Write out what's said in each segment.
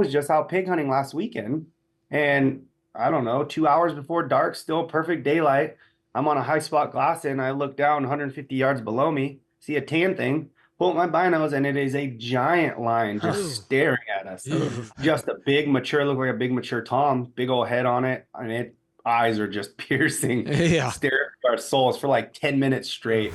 was just out pig hunting last weekend, and I don't know, 2 hours before dark, still perfect daylight. I'm on a high spot glass and I look down 150 yards below me, see a tan thing, pull up my binos, and it is a giant lion just staring at us. Just a big mature, look like a big mature tom, big old head on it, and it eyes are just piercing, staring at our souls for like 10 minutes straight.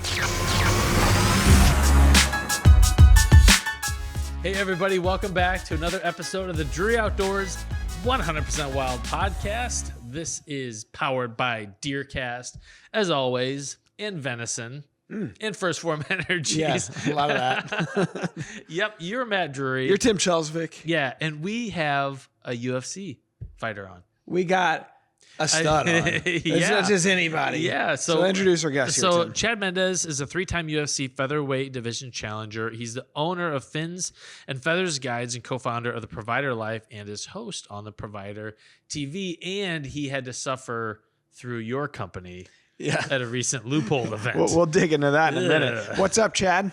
Hey everybody, welcome back to another episode of the Dreary Outdoors 100% Wild podcast. This is powered by DeerCast, as always, in venison, in First Form Energy. Yes, a lot of that. Yep, you're Matt Drury. You're Tim Chelsvik. Yeah, and we have a UFC fighter on. We got a stud on. It's not just anybody. Yeah. So introduce our guest here, Tim. Chad Mendes is a 3-time UFC featherweight division challenger. He's the owner of Fins and Feathers Guides and co-founder of The Provider Life and is host on The Provider TV. And he had to suffer through your company at a recent loophole event. We'll dig into that in a minute. What's up, Chad?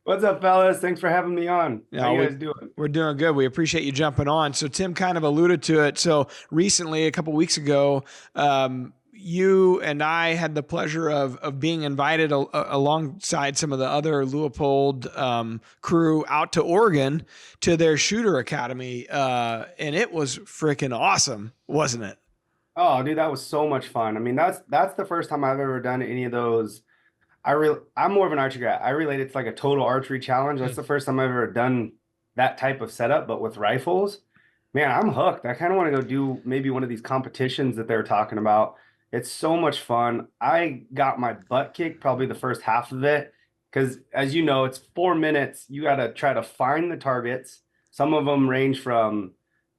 What's up, fellas? Thanks for having me on. How you guys doing? We're doing good. We appreciate you jumping on. So Tim kind of alluded to it. So recently, a couple weeks ago, you and I had the pleasure of being invited alongside some of the other Leopold crew out to Oregon to their shooter academy. And it was freaking awesome, wasn't it? Oh, dude, that was so much fun. I mean, that's the first time I've ever done any of those. I'm more of an archery guy. I relate it to like a total archery challenge. That's the first time I've ever done that type of setup, but with rifles. Man, I'm hooked. I kind of want to go do maybe one of these competitions that they're talking about. It's so much fun. I got my butt kicked probably the first half of it because, as you know, it's 4 minutes. You got to try to find the targets. Some of them range from,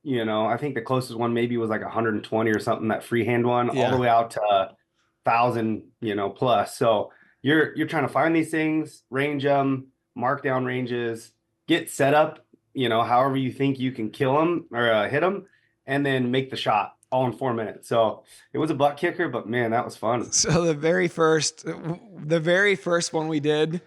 I think the closest one maybe was like 120 or something, that freehand one, all the way out to 1,000, plus. So you're trying to find these things, range them, mark down ranges, get set up, however you think you can kill them or hit them, and then make the shot all in 4 minutes. So it was a butt kicker, but man, that was fun. So the very first one we did,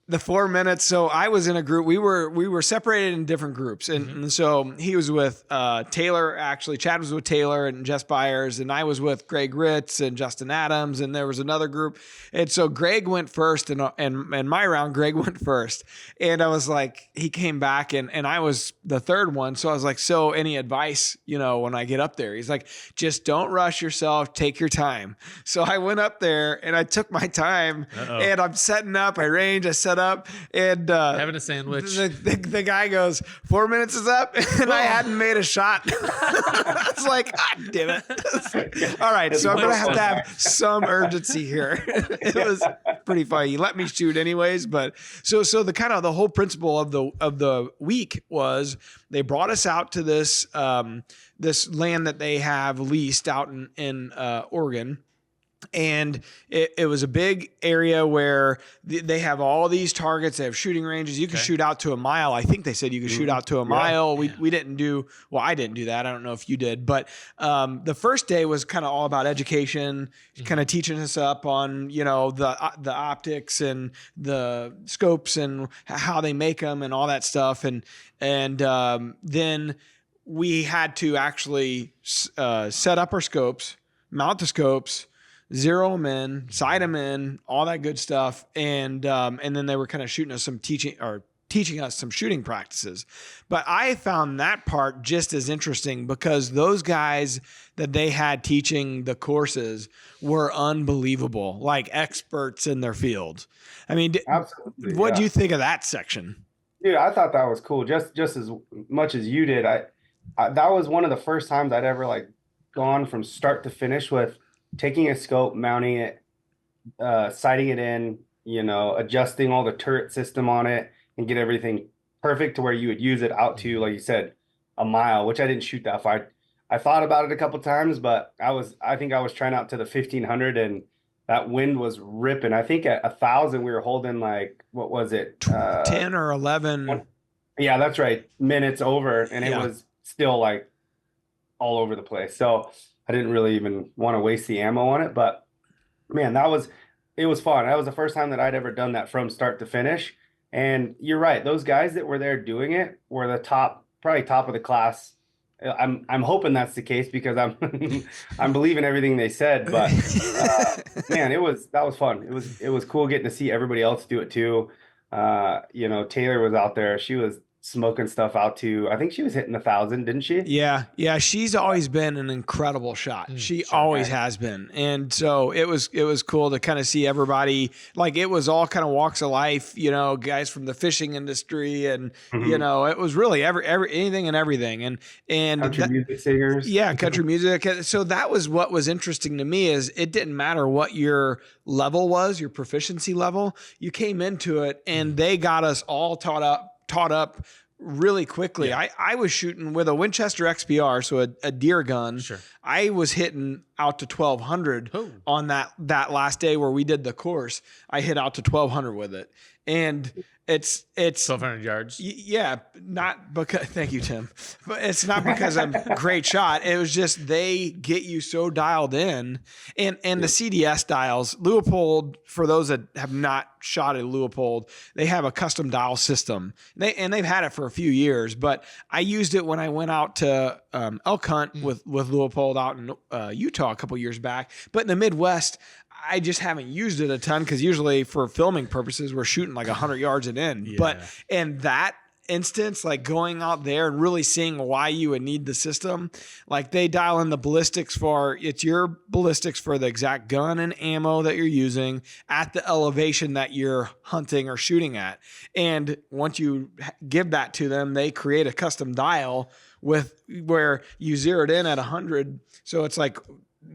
the 4 minutes. So I was in a group. We were separated in different groups, and so he was with Taylor. Actually, Chad was with Taylor and Jess Byers, and I was with Greg Ritz and Justin Adams, and there was another group. And so Greg went first, and my round, Greg went first, and I was like, he came back, and I was the third one. So I was like, so any advice, when I get up there? He's like, just don't rush yourself, take your time. So I went up there and I took my time, and I'm setting up. I range, I set up, and having a sandwich. The guy goes, 4 minutes is up, and I hadn't made a shot. I was like, God damn it. All right, so I'm gonna have to have some urgency here. It was pretty funny. You let me shoot anyways, but so the kind of the whole principle of the week was they brought us out to this this land that they have leased out in Oregon. And it was a big area where they have all these targets. They have shooting ranges. You can shoot out to a mile. I think they said you could shoot out to a mile. We didn't do, well, I didn't do that. I don't know if you did. But the first day was kind of all about education, kind of teaching us up on, the optics and the scopes and how they make them and all that stuff. And then we had to actually set up our scopes, mount the scopes, zero them in, sight them in, all that good stuff. And then they were kind of teaching us some shooting practices. But I found that part just as interesting because those guys that they had teaching the courses were unbelievable, like experts in their field. I mean, absolutely. What do you think of that section? Dude, I thought that was cool. Just as much as you did. I that was one of the first times I'd ever gone from start to finish with taking a scope, mounting it, sighting it in, adjusting all the turret system on it and get everything perfect to where you would use it out to, like you said, a mile, which I didn't shoot that far. I thought about it a couple times, but I think I was trying out to the 1500 and that wind was ripping. I think at 1,000 we were holding what was it? 10 or 11. Yeah, that's right. Minutes over. And it was still all over the place. So I didn't really even want to waste the ammo on it, but man, it was fun. That was the first time that I'd ever done that from start to finish. And you're right. Those guys that were there doing it were the top probably top of the class. I'm hoping that's the case because I'm I'm believing everything they said. But man, that was fun. It was cool getting to see everybody else do it too. You know, Taylor was out there. She was smoking stuff out too. I think she was hitting 1,000, didn't she? Yeah. She's always been an incredible shot. She always has been. And so it was cool to kind of see everybody, like it was all kind of walks of life, you know, guys from the fishing industry and, you know, it was really anything and everything. And country music singers. Yeah. Country music. So that was what was interesting to me is it didn't matter what your level was, your proficiency level, you came into it and they got us all taught up really quickly. Yeah. I was shooting with a Winchester XPR, so a deer gun. Sure. I was hitting out to 1,200 on that last day where we did the course. I hit out to 1,200 with it. And it's 1,200 yards. Yeah, not because thank you, Tim. But it's not because I'm a great shot. It was just they get you so dialed in, and the CDS dials. Leupold, for those that have not shot at Leupold, they have a custom dial system. They've had it for a few years, but I used it when I went out to elk hunt with Leupold out in Utah a couple years back. But in the Midwest, I just haven't used it a ton because usually for filming purposes, we're shooting like 100 yards and in. Yeah. But in that instance, like going out there and really seeing why you would need the system, like they dial in the ballistics it's your ballistics for the exact gun and ammo that you're using at the elevation that you're hunting or shooting at. And once you give that to them, they create a custom dial where you zero it in at 100. So it's like,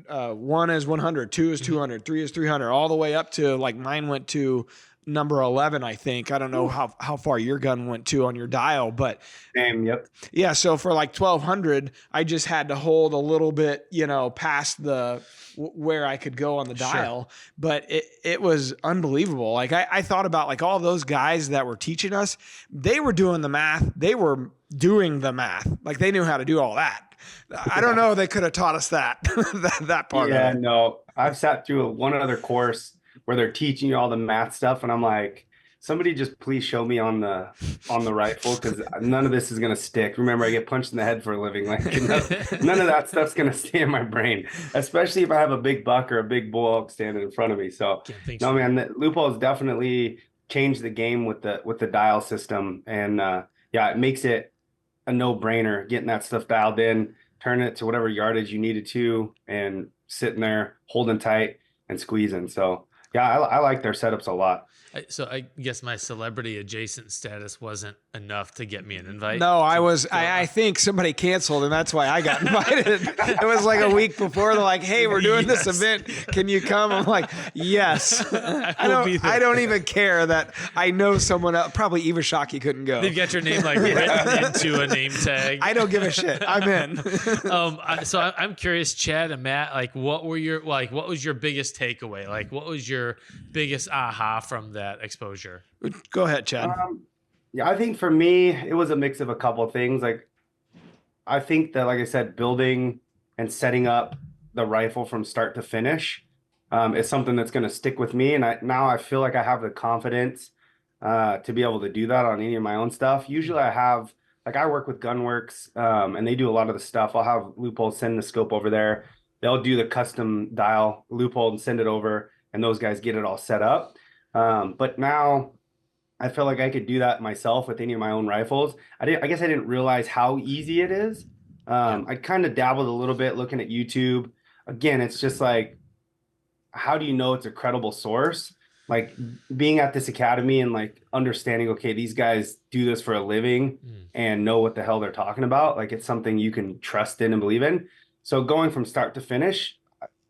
1 is 100, 2 is 200, 3 is 300, all the way up to like mine went to number 11, I think. I don't know how far your gun went to on your dial, but yep. Yeah. So for like 1,200, I just had to hold a little bit, you know, past where I could go on the dial, but it was unbelievable. Like I thought about like all those guys that were teaching us, they were doing the math. They were doing the math. Like they knew how to do all that. I don't know. They could have taught us that part. Yeah, no, I've sat through one other course where they're teaching you all the math stuff. And I'm like, somebody just please show me on the rifle. Cause none of this is going to stick. Remember, I get punched in the head for a living. Like none of that stuff's going to stay in my brain, especially if I have a big buck or a big bull elk standing in front of me. So no, man, the Leupold has definitely changed the game with the dial system. And yeah, it makes it a no-brainer getting that stuff dialed in, turning it to whatever yardage you needed to, and sitting there holding tight and squeezing. So yeah, I like their setups a lot. So I guess my celebrity adjacent status wasn't enough to get me an invite. No, I think somebody canceled and that's why I got invited. It was like a week before. They're like, hey, we're doing this event. Can you come? I'm like, yes. I don't even care that I know someone else. Probably Eva Shockey couldn't go. They've got your name like written into a name tag. I don't give a shit. I'm in. So I'm curious, Chad and Matt, like what was your biggest takeaway? Like what was your biggest aha from that exposure? Go ahead, Chad. Yeah, I think for me, it was a mix of a couple of things. Like, I think that, like I said, building and setting up the rifle from start to finish is something that's going to stick with me. And now I feel like I have the confidence to be able to do that on any of my own stuff. Usually I work with Gunworks and they do a lot of the stuff. I'll have Leupold send the scope over there. They'll do the custom dial Leupold and send it over, and those guys get it all set up. But now I feel like I could do that myself with any of my own rifles. I guess I didn't realize how easy it is. I kind of dabbled a little bit looking at YouTube. Again, it's just like, how do you know it's a credible source? Like being at this academy and like understanding, okay, these guys do this for a living and know what the hell they're talking about. Like it's something you can trust in and believe in. So going from start to finish,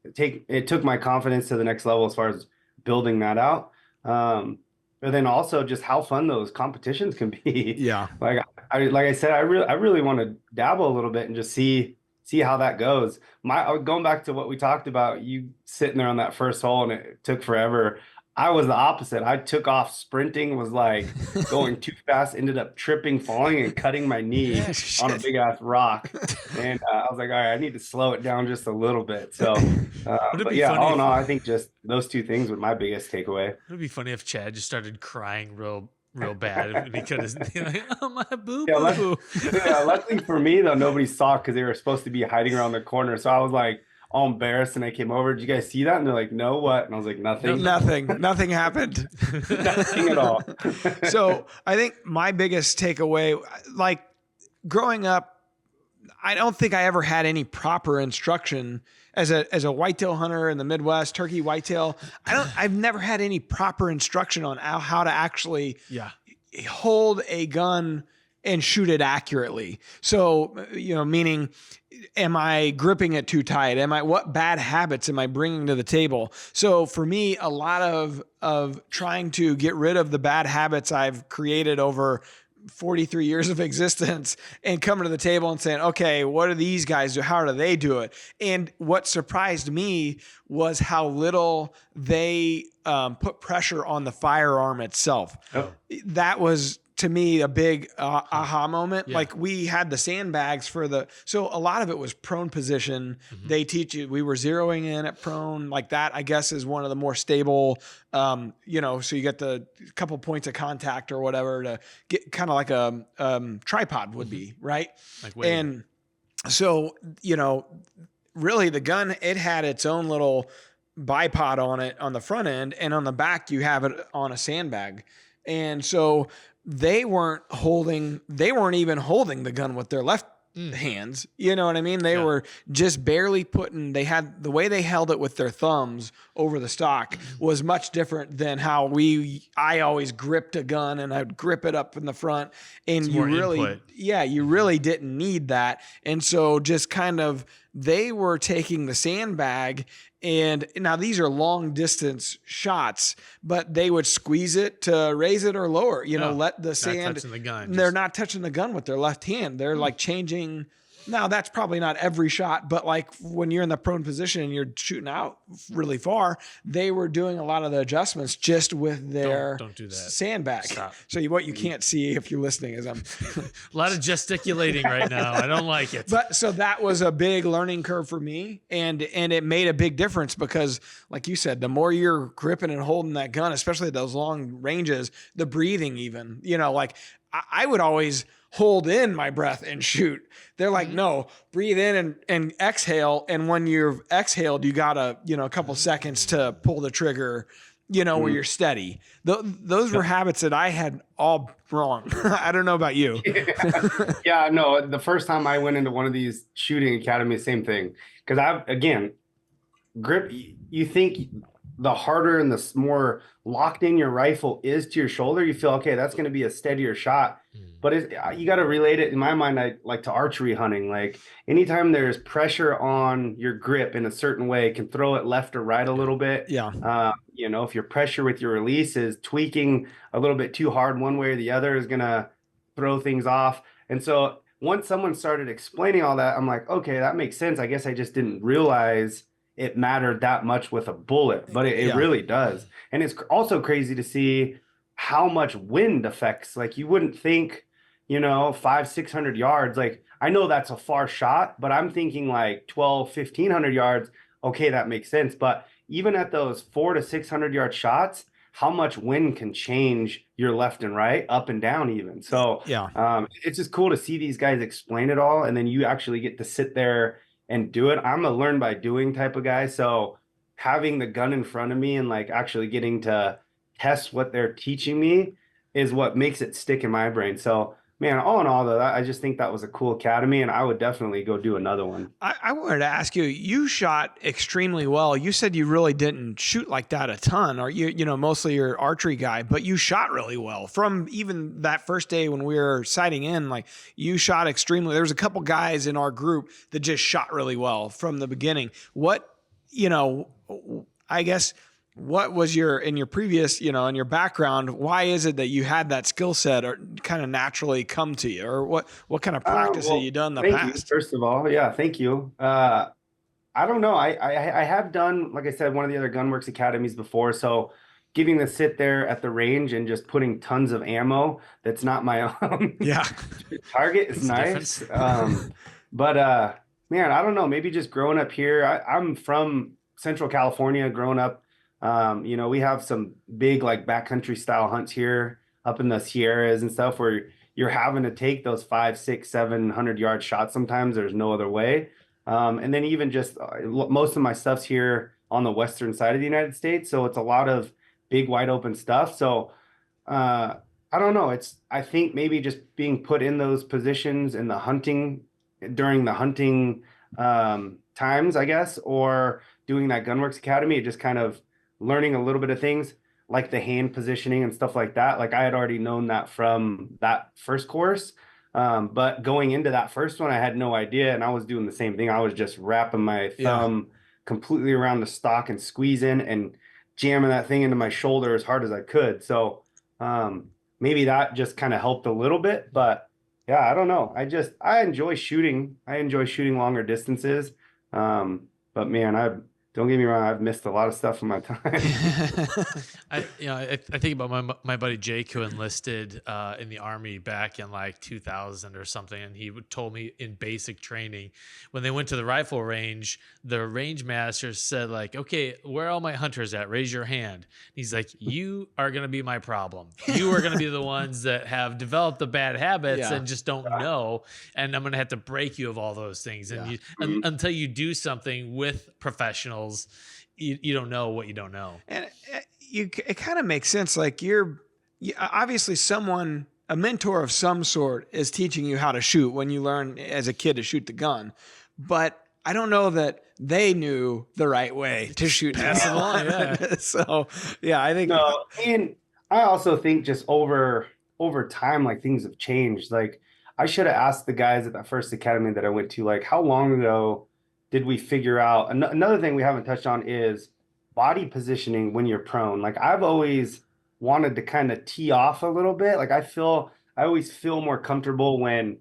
it took my confidence to the next level as far as building that out. But then also just how fun those competitions can be. Yeah. Like I said, I really want to dabble a little bit and just see how that goes. Going back to what we talked about, you sitting there on that first hole and it took forever. I was the opposite. I took off sprinting, was like going too fast, ended up tripping, falling, and cutting my knee on a big ass rock. And I was like, all right, I need to slow it down just a little bit. So, but yeah, all in all, I think just those two things were my biggest takeaway. It would be funny if Chad just started crying real real bad if he could have like, oh my boo Yeah, boo. luckily for me though, nobody saw because they were supposed to be hiding around the corner. So I was like all embarrassed, and I came over. Did you guys see that? And they're like, "No, what?" And I was like, "Nothing, Nothing happened. nothing at all." So I think my biggest takeaway, like growing up, I don't think I ever had any proper instruction as a whitetail hunter in the Midwest, turkey whitetail. I've never had any proper instruction on how to actually hold a gun and shoot it accurately. So, meaning, am I gripping it too tight? What bad habits am I bringing to the table? So for me, a lot of trying to get rid of the bad habits I've created over 43 years of existence and coming to the table and saying, okay, what do these guys do? How do they do it? And what surprised me was how little they put pressure on the firearm itself. Oh. That was, to me, a big aha moment. Yeah. Like we had the sandbags so a lot of it was prone position. Mm-hmm. They teach you, we were zeroing in at prone like that, I guess is one of the more stable, so you get the couple points of contact or whatever to get kind of like a tripod would be, right? Like and so, really the gun, it had its own little bipod on it on the front end, and on the back you have it on a sandbag. And so they weren't even holding the gun with their left hands. You know what I mean? They were just barely they had the way they held it with their thumbs over the stock was much different than how I always gripped a gun and I'd grip it up in the front, and you really didn't need that. And so just kind of, they were taking the sandbag, and now these are long distance shots, but they would squeeze it to raise it or lower, let the sand, touching the gun. They're not touching the gun with their left hand. They're like changing. Now that's probably not every shot, but like when you're in the prone position and you're shooting out really far, they were doing a lot of the adjustments just with their don't do that. Sandbag. Stop. So what you can't see if you're listening is I'm a lot of gesticulating right now. I don't like it. But so that was a big learning curve for me, and it made a big difference because, like you said, the more you're gripping and holding that gun, especially at those long ranges, the breathing even, like I would always hold in my breath and shoot. They're like, no, breathe in and exhale. And when you've exhaled, you got a couple seconds to pull the trigger, where you're steady. Those were habits that I had all wrong. I don't know about you. Yeah, no, the first time I went into one of these shooting academies, same thing. Because grip, you think the harder and the more locked in your rifle is to your shoulder, you feel, okay, that's going to be a steadier shot. But you got to relate it, in my mind, to archery hunting. Like anytime there's pressure on your grip in a certain way, can throw it left or right a little bit. Yeah. If your pressure with your release is tweaking a little bit too hard one way or the other, is going to throw things off. And so once someone started explaining all that, I'm like, okay, that makes sense. I guess I just didn't realize it mattered that much with a bullet, but it really does. And it's also crazy to see how much wind affects. Like you wouldn't think, 500-600 yards. Like I know that's a far shot, but I'm thinking like 1,200-1,500 yards. Okay, that makes sense. But even at those 400 to 600 yard shots, how much wind can change your left and right, up and down even. So it's just cool to see these guys explain it all, and then you actually get to sit there and do it. I'm a learn by doing type of guy. So having the gun in front of me and like actually getting to test what they're teaching me is what makes it stick in my brain. So man, all in all though, I just think that was a cool academy, and I would definitely go do another one. I wanted to ask you, you shot extremely well. You said you really didn't shoot like that a ton, or mostly you're archery guy, but you shot really well from even that first day when we were sighting in, like you shot extremely. There was a couple guys in our group that just shot really well from the beginning. I guess, what was in your previous, in your background, why is it that you had that skill set or kind of naturally come to you, or what kind of practice have you done in the past? You, first of all. Yeah. Thank you. I don't know. I have done, like I said, one of the other Gunworks academies before. So getting to sit there at the range and just putting tons of ammo that's not my own target is nice. But man, I don't know, maybe just growing up here, I'm from Central California, growing up. We have some big like backcountry style hunts here. up in the Sierras and stuff where you're having to take those 5, 6, 700 yard shots. Sometimes there's no other way. And then even just most of my stuff's here on the western side of the United States. So it's a lot of big wide open stuff. So I don't know. I think maybe just being put in those positions in the hunting during the hunting times, I guess, or doing that Gunworks Academy, just kind of learning a little bit of things like the hand positioning and stuff like that. Like I had already known that from that first course. But going into that first one, I had no idea. And I was doing the same thing. I was just wrapping my thumb completely around the stock and squeezing and jamming that thing into my shoulder as hard as I could. So maybe that just kind of helped a little bit. But yeah, I don't know. I enjoy shooting. I enjoy shooting longer distances. But man, don't get me wrong, I've missed a lot of stuff in my time. I think about my buddy Jake, who enlisted in the Army back in like 2000 or something, and he told me in basic training, when they went to the rifle range, the range master said like, "Okay, where are all my hunters at? Raise your hand." He's like, "You are going to be my problem. You are going to be the ones that have developed the bad habits and just don't know, and I'm going to have to break you of all those things." And until you do something with professionals, you don't know what you don't know. And it kind of makes sense. Like you're obviously a mentor of some sort is teaching you how to shoot when you learn as a kid to shoot the gun. But I don't know that they knew the right way to shoot. So yeah, I think. No, and I also think just over time, like things have changed. Like I should have asked the guys at that first academy that I went to, like how long ago did we figure out another thing we haven't touched on is body positioning when you're prone. Like I've always wanted to kind of tee off a little bit. Like I always feel more comfortable when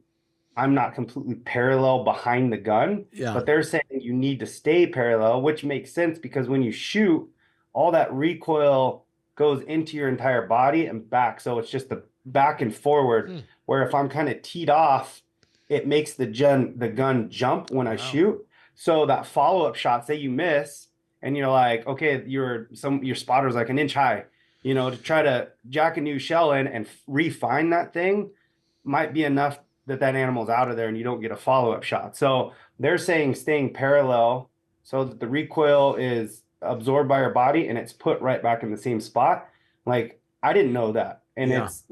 I'm not completely parallel behind the gun. Yeah. But they're saying you need to stay parallel, which makes sense because when you shoot, all that recoil goes into your entire body and back. So it's just the back and forward. Where if I'm kind of teed off, it makes the gun jump when I shoot. So that follow-up shot, say you miss, and you're like, okay, your spotter's like an inch high, to try to jack a new shell in and refine that thing might be enough that animal's out of there and you don't get a follow-up shot. So they're saying staying parallel so that the recoil is absorbed by your body and it's put right back in the same spot. Like, I didn't know that. And it's,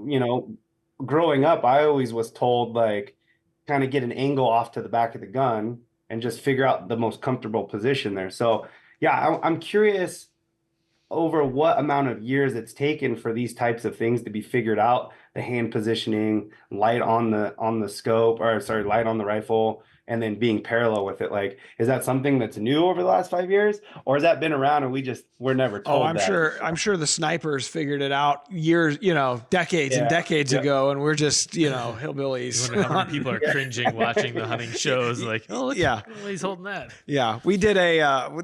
growing up, I always was told, like, kind of get an angle off to the back of the gun and just figure out the most comfortable position there. So yeah, I'm curious over what amount of years it's taken for these types of things to be figured out. The hand positioning, light on the scope, light on the rifle, and then being parallel with it. Like, is that something that's new over the last 5 years, or has that been around and we're never told? I'm sure the snipers figured it out years, decades and decades ago, and we're just, hillbillies. I wonder how many people are cringing watching the hunting shows. Like, oh, look, he's holding that. Yeah, we did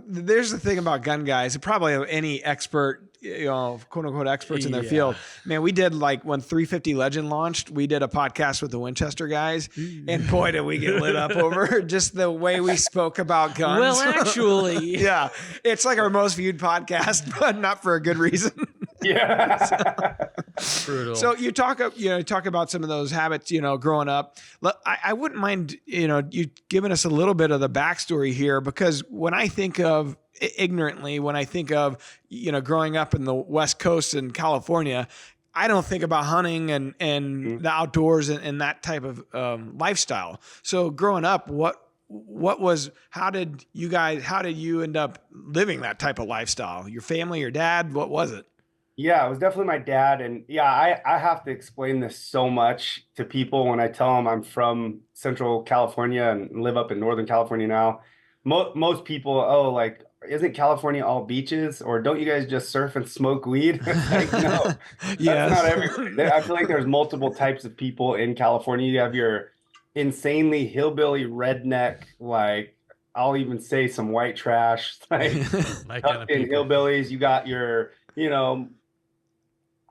there's the thing about gun guys, probably any expert, quote unquote experts in their field. Man, we did like when 350 Legend launched, we did a podcast with the Winchester guys, and boy, did we get lit up over just the way we spoke about guns. Well, actually, yeah, it's like our most viewed podcast, but not for a good reason. Yeah. Brutal. So you talk about some of those habits, growing up. I wouldn't mind, you giving us a little bit of the backstory here, because when I think of growing up in the West Coast in California, I don't think about hunting and the outdoors and that type of lifestyle. So growing up, how did you end up living that type of lifestyle? Your family, your dad, what was it? Yeah, it was definitely my dad. And yeah, I have to explain this so much to people when I tell them I'm from Central California and live up in Northern California now. Most people, like, isn't California all beaches, or don't you guys just surf and smoke weed? Like, no, that's not everything. I feel like there's multiple types of people in California. You have your insanely hillbilly redneck, like, I'll even say some white trash, like My kind of hillbillies. You got your,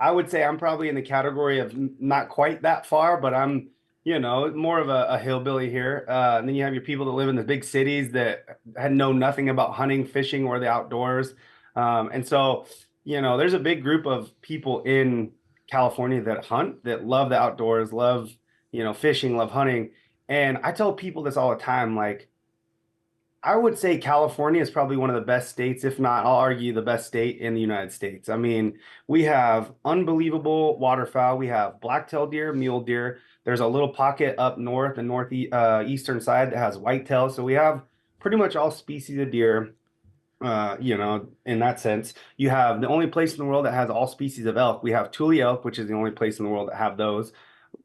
I would say I'm probably in the category of not quite that far, but I'm, more of a hillbilly here. And then you have your people that live in the big cities that know nothing about hunting, fishing, or the outdoors. And so, there's a big group of people in California that hunt, that love the outdoors, love, fishing, love hunting. And I tell people this all the time, like, I would say California is probably one of the best states, if not, I'll argue the best state in the United States. I mean, we have unbelievable waterfowl. We have black-tailed deer, mule deer. There's a little pocket up north and northeast eastern side that has whitetail. So we have pretty much all species of deer. In that sense, you have the only place in the world that has all species of elk. We have Tule elk, which is the only place in the world that have those.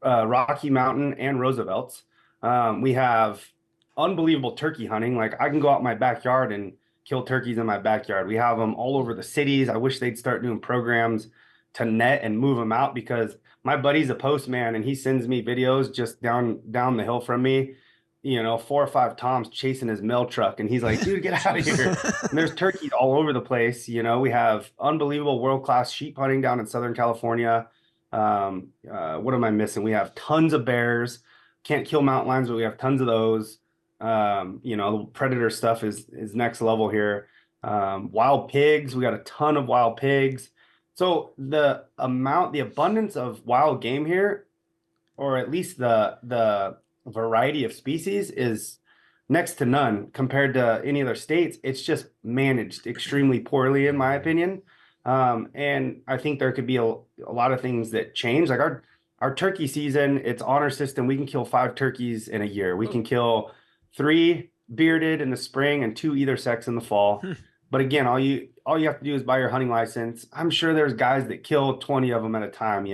Rocky Mountain and Roosevelt's. We have unbelievable turkey hunting. Like I can go out in my backyard and kill turkeys in my backyard. We have them all over the cities. I wish they'd start doing programs to net and move them out because my buddy's a postman and he sends me videos just down the hill from me, 4 or 5 toms chasing his mail truck. And he's like, dude, get out of here. And there's turkeys all over the place. We have unbelievable world-class sheep hunting down in Southern California. What am I missing? We have tons of bears. Can't kill mountain lions, but we have tons of those. The predator stuff is next level here. Wild pigs, we got a ton of wild pigs. So the abundance of wild game here, or at least the variety of species is next to none compared to any other states. It's just managed extremely poorly, in my opinion. And I think there could be a lot of things that change. Like our turkey season, it's honor system. We can kill 5 turkeys in a year. We can kill 3 bearded in the spring and 2 either sex in the fall. But again, all you have to do is buy your hunting license. I'm sure there's guys that kill 20 of them at a time,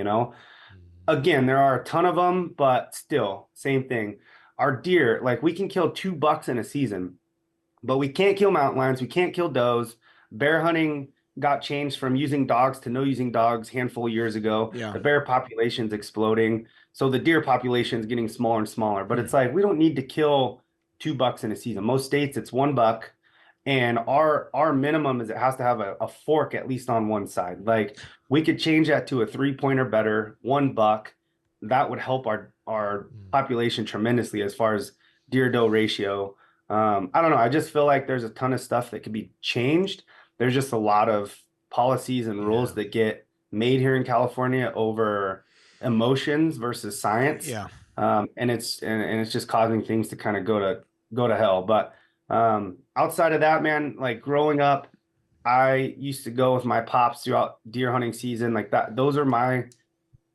Again, there are a ton of them, but still, same thing. Our deer, like we can kill 2 bucks in a season, but we can't kill mountain lions. We can't kill does. Bear hunting got changed from using dogs to no using dogs handful of years ago. Yeah. The bear population's exploding. So the deer population is getting smaller and smaller, but it's like, we don't need to kill 2 bucks in a season. Most states it's 1 buck. And our minimum is it has to have a fork at least on one side. Like we could change that to a 3-pointer better, 1 buck. That would help our population tremendously as far as deer doe ratio. I don't know. I just feel like there's a ton of stuff that could be changed. There's just a lot of policies and rules that get made here in California over emotions versus science. Yeah. And it's just causing things to kind of go to hell. But outside of that, man, like growing up, I used to go with my pops throughout deer hunting season like that. Those are my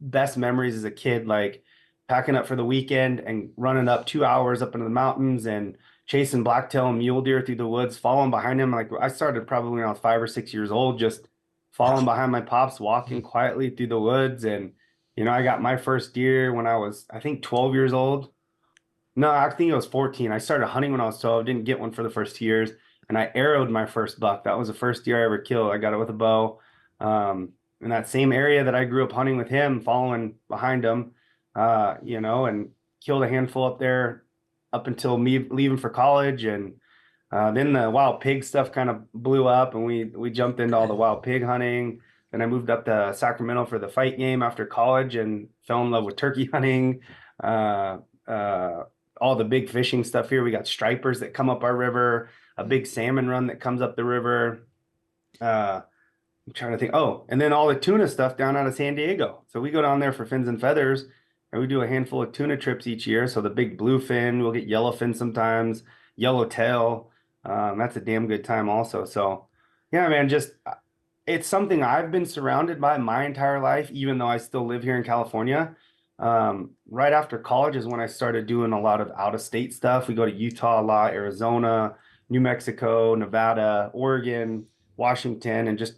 best memories as a kid, like packing up for the weekend and running up 2 hours up into the mountains and chasing blacktail and mule deer through the woods, following behind him. Like I started probably when I was 5 or 6 years old, just following behind my pops, walking quietly through the woods. And, I got my first deer when I was, I think 12 years old. No, I think it was 14. I started hunting when I was 12. Didn't get one for the first 2 years. And I arrowed my first buck. That was the first deer I ever killed. I got it with a bow. In that same area that I grew up hunting with him, following behind him, and killed a handful up there up until me leaving for college. And then the wild pig stuff kind of blew up and we jumped into all the wild pig hunting. Then I moved up to Sacramento for the fight game after college and fell in love with turkey hunting. All the big fishing stuff here. We got stripers that come up our river, a big salmon run that comes up the river. I'm trying to think. Oh, and then all the tuna stuff down out of San Diego. So we go down there for fins and feathers and we do a handful of tuna trips each year. So the big bluefin, we'll get yellowfin sometimes, yellowtail. That's a damn good time also. So yeah, man, it's something I've been surrounded by my entire life, even though I still live here in California. Right after college is when I started doing a lot of out-of-state stuff. We go to Utah a lot, Arizona, New Mexico, Nevada, Oregon, Washington, and just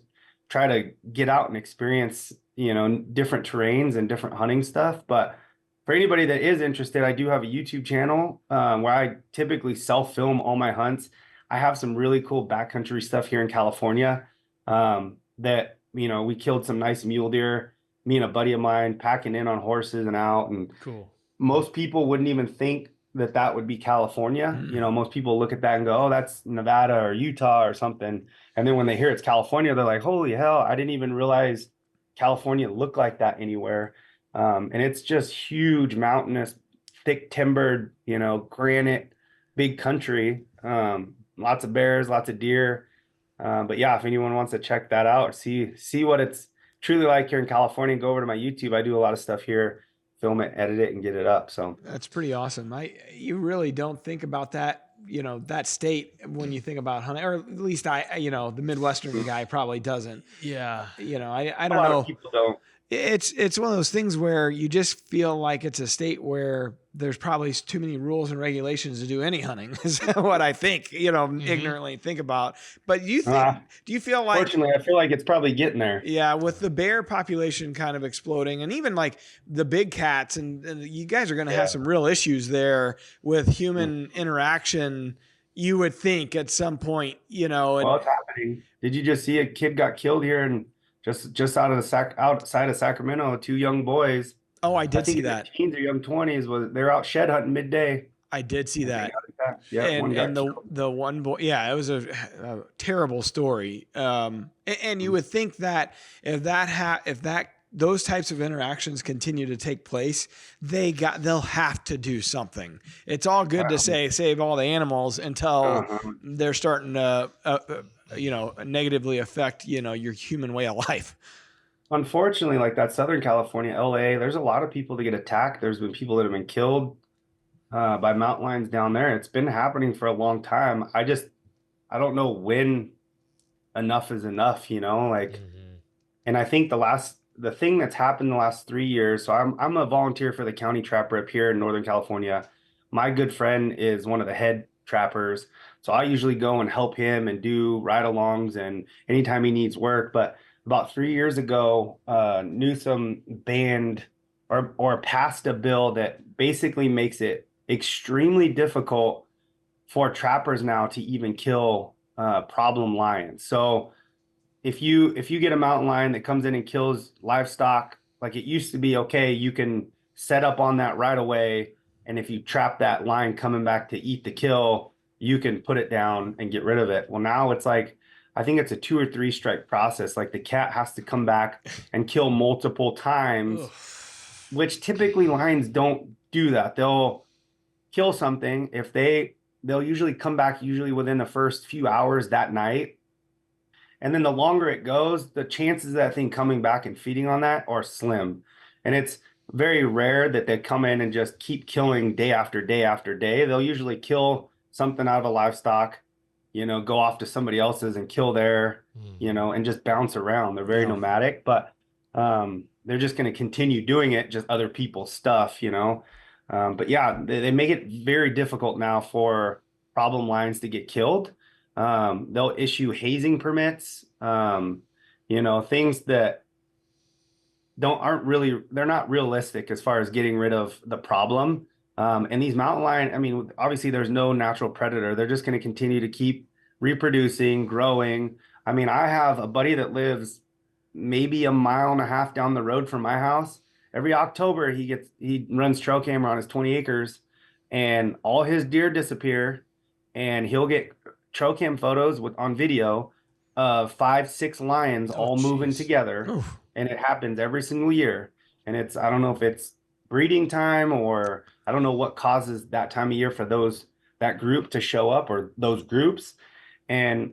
try to get out and experience, different terrains and different hunting stuff. But for anybody that is interested, I do have a YouTube channel where I typically self-film all my hunts. I have some really cool backcountry stuff here in California that, we killed some nice mule deer, me and a buddy of mine packing in on horses and out. And cool. Most people wouldn't even think that would be California. Most people look at that and go, oh, that's Nevada or Utah or something. And then when they hear it's California, they're like, holy hell, I didn't even realize California looked like that anywhere. And it's just huge, mountainous, thick timbered, granite, big country. Lots of bears, lots of deer. But yeah, if anyone wants to check that out, see what it's truly like here in California, go over to my YouTube. I do a lot of stuff here, film it, edit it, and get it up. So That's pretty awesome. You really don't think about that, that state when you think about hunting, or at least the Midwestern guy probably doesn't. Yeah. I a don't lot know. of people don't. It's one of those things where you just feel like it's a state where there's probably too many rules and regulations to do any hunting is what I think, ignorantly think about. But do you feel like, Fortunately, I feel like it's probably getting there. yeah, with the bear population kind of exploding and even like the big cats and you guys are going to have some real issues there with human interaction, you would think at some point, Well, it's happening. Did you just see a kid got killed here and just outside of Sacramento, 2 young boys. Oh, I did see in their that. teens or young 20s they're out shed hunting midday. I did see that. Yeah, and the one boy, yeah, it was a terrible story. And you would think that if those types of interactions continue to take place, they'll have to do something. It's all good to say save all the animals until they're starting to negatively affect your human way of life. Unfortunately, like that Southern California, LA, there's a lot of people that get attacked. There's been people that have been killed by mountain lions down there. It's been happening for a long time. I don't know when enough is enough, and I think the thing that's happened the last 3 years. So I'm a volunteer for the county trap rep here in Northern California. My good friend is one of the head trappers. So I usually go and help him and do ride-alongs and anytime he needs work. But about 3 years ago, Newsom banned or passed a bill that basically makes it extremely difficult for trappers now to even kill problem lions. So if you get a mountain lion that comes in and kills livestock, like it used to be, okay, you can set up on that right away, and if you trap that lion coming back to eat the kill, you can put it down and get rid of it. Well, now it's like, I think it's a 2 or 3 strike process. Like the cat has to come back and kill multiple times, which typically lions don't do that. They'll kill something they'll usually come back usually within the first few hours that night. And then the longer it goes, the chances of that thing coming back and feeding on that are slim. And it's very rare that they come in and just keep killing day after day after day. They'll usually kill something out of a livestock, go off to somebody else's and kill there, and just bounce around. They're very nomadic, but they're just going to continue doing it, just other people's stuff, But yeah, they make it very difficult now for problem lions to get killed. They'll issue hazing permits, things that they're not realistic as far as getting rid of the problem. And these mountain lion, I mean, obviously there's no natural predator. They're just going to continue to keep reproducing, growing. I mean, I have a buddy that lives maybe 1.5 miles down the road from my house. Every October he runs trail camera on his 20 acres and all his deer disappear, and he'll get trail cam photos on video of 5-6 lions all moving together. Oof. And it happens every single year. And I don't know if it's breeding time or I don't know what causes that time of year for that group to show up or those groups. And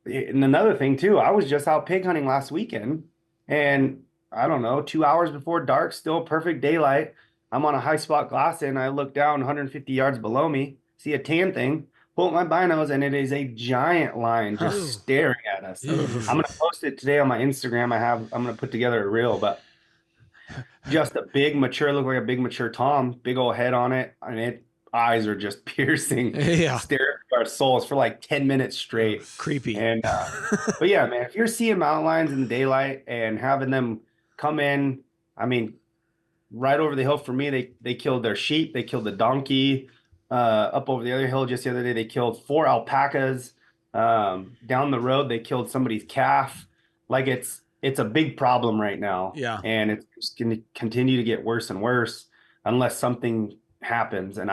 another thing too, I was just out pig hunting last weekend and I don't know, 2 hours before dark, still perfect daylight. I'm on a high spot glass and I look down 150 yards below me, see a tan thing, pull up my binos, and it is a giant lion just staring at us. I'm going to post it today on my Instagram. I'm going to put together a reel, but just look like a big mature tom, big old head on it. And eyes are just piercing, staring at our souls for like 10 minutes straight. Creepy. And, but yeah, man, if you're seeing mountain lions in the daylight and having them come in, I mean, right over the hill for me, they killed their sheep, they killed the donkey. Up over the other hill just the other day, they killed 4 alpacas. Down the road, they killed somebody's calf. Like it's a big problem right now. Yeah. And it's just going to continue to get worse and worse unless something happens. And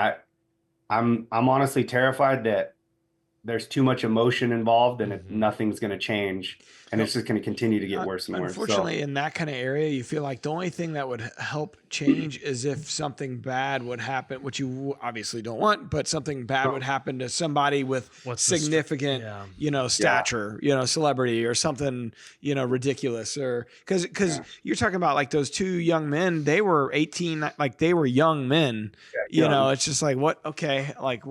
I'm honestly terrified that there's too much emotion involved and Mhm. nothing's going to change. And it's just going to continue to get worse and worse. Unfortunately, in that kind of area, you feel like the only thing that would help change is if something bad would happen, which you obviously don't want, but something bad would happen to somebody with significant, stature, celebrity or something, ridiculous, or because you're talking about like those two young men, they were 18, like they were young men, it's just like, what, okay. Like,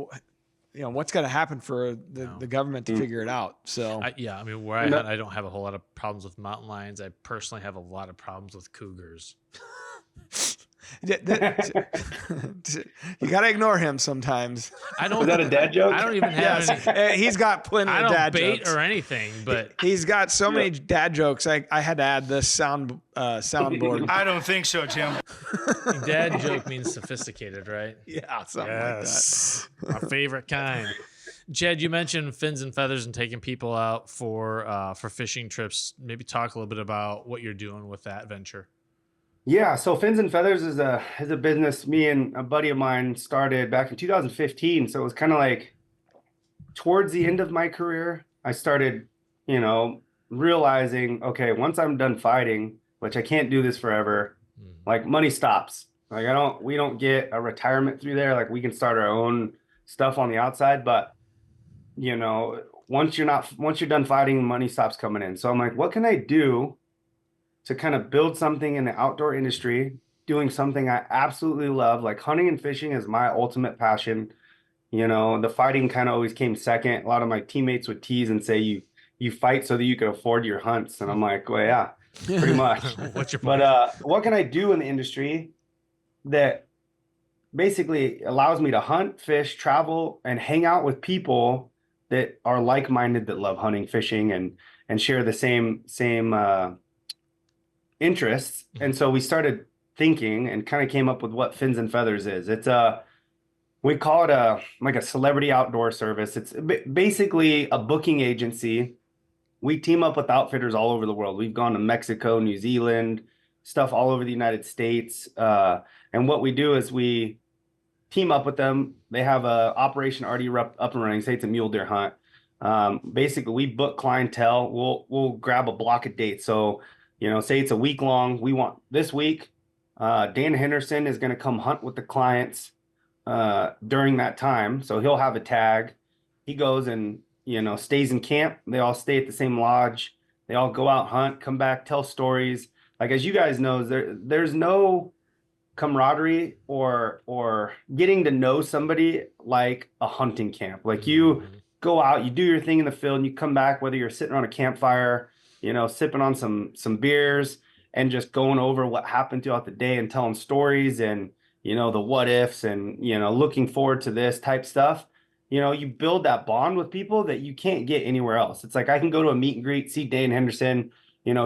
what's got to happen for the government to figure it out? So, I mean, where I don't have a whole lot of problems with mountain lions. I personally have a lot of problems with cougars. You gotta ignore him sometimes. I don't. Is that a dad joke? I don't even have any. He's got plenty of dad bait jokes or anything, but he's got so many dad jokes. I had to add this soundboard. I don't think so, Tim. Dad joke means sophisticated, right? Yeah, something like that. My favorite kind. Jed, you mentioned fins and feathers and taking people out for fishing trips. Maybe talk a little bit about what you're doing with that venture. Yeah, so Fins and Feathers is a business me and a buddy of mine started back in 2015. So it was kind of like towards the end of my career, I started, realizing, okay, once I'm done fighting, which I can't do this forever, like money stops. Like we don't get a retirement through there. Like we can start our own stuff on the outside, but once you're done fighting, money stops coming in. So I'm like, what can I do to kind of build something in the outdoor industry, doing something I absolutely love? Like hunting and fishing is my ultimate passion. The fighting kind of always came second. A lot of my teammates would tease and say, you fight so that you can afford your hunts. And I'm like, well, yeah, pretty much. What's your point? But what can I do in the industry that basically allows me to hunt, fish, travel, and hang out with people that are like-minded, that love hunting, fishing, and share the same interests? And so we started thinking and kind of came up with what Fins and Feathers is. It's we call it like a celebrity outdoor service. It's basically a booking agency. We team up with outfitters all over the world. We've gone to Mexico, New Zealand, stuff all over the United States. And what we do is we team up with them. They have a operation already up and running. Say it's a mule deer hunt. Basically, we book clientele. We'll grab a block of dates. So say it's a week long. We want this week. Dan Henderson is going to come hunt with the clients during that time. So he'll have a tag. He goes and, stays in camp. They all stay at the same lodge. They all go out, hunt, come back, tell stories. Like, as you guys know, there's no camaraderie or getting to know somebody like a hunting camp. Like you go out, you do your thing in the field, and you come back, whether you're sitting on a campfire, sipping on some beers and just going over what happened throughout the day and telling stories and, the what ifs and, looking forward to this type stuff. You build that bond with people that you can't get anywhere else. It's like I can go to a meet and greet, see Dan Henderson,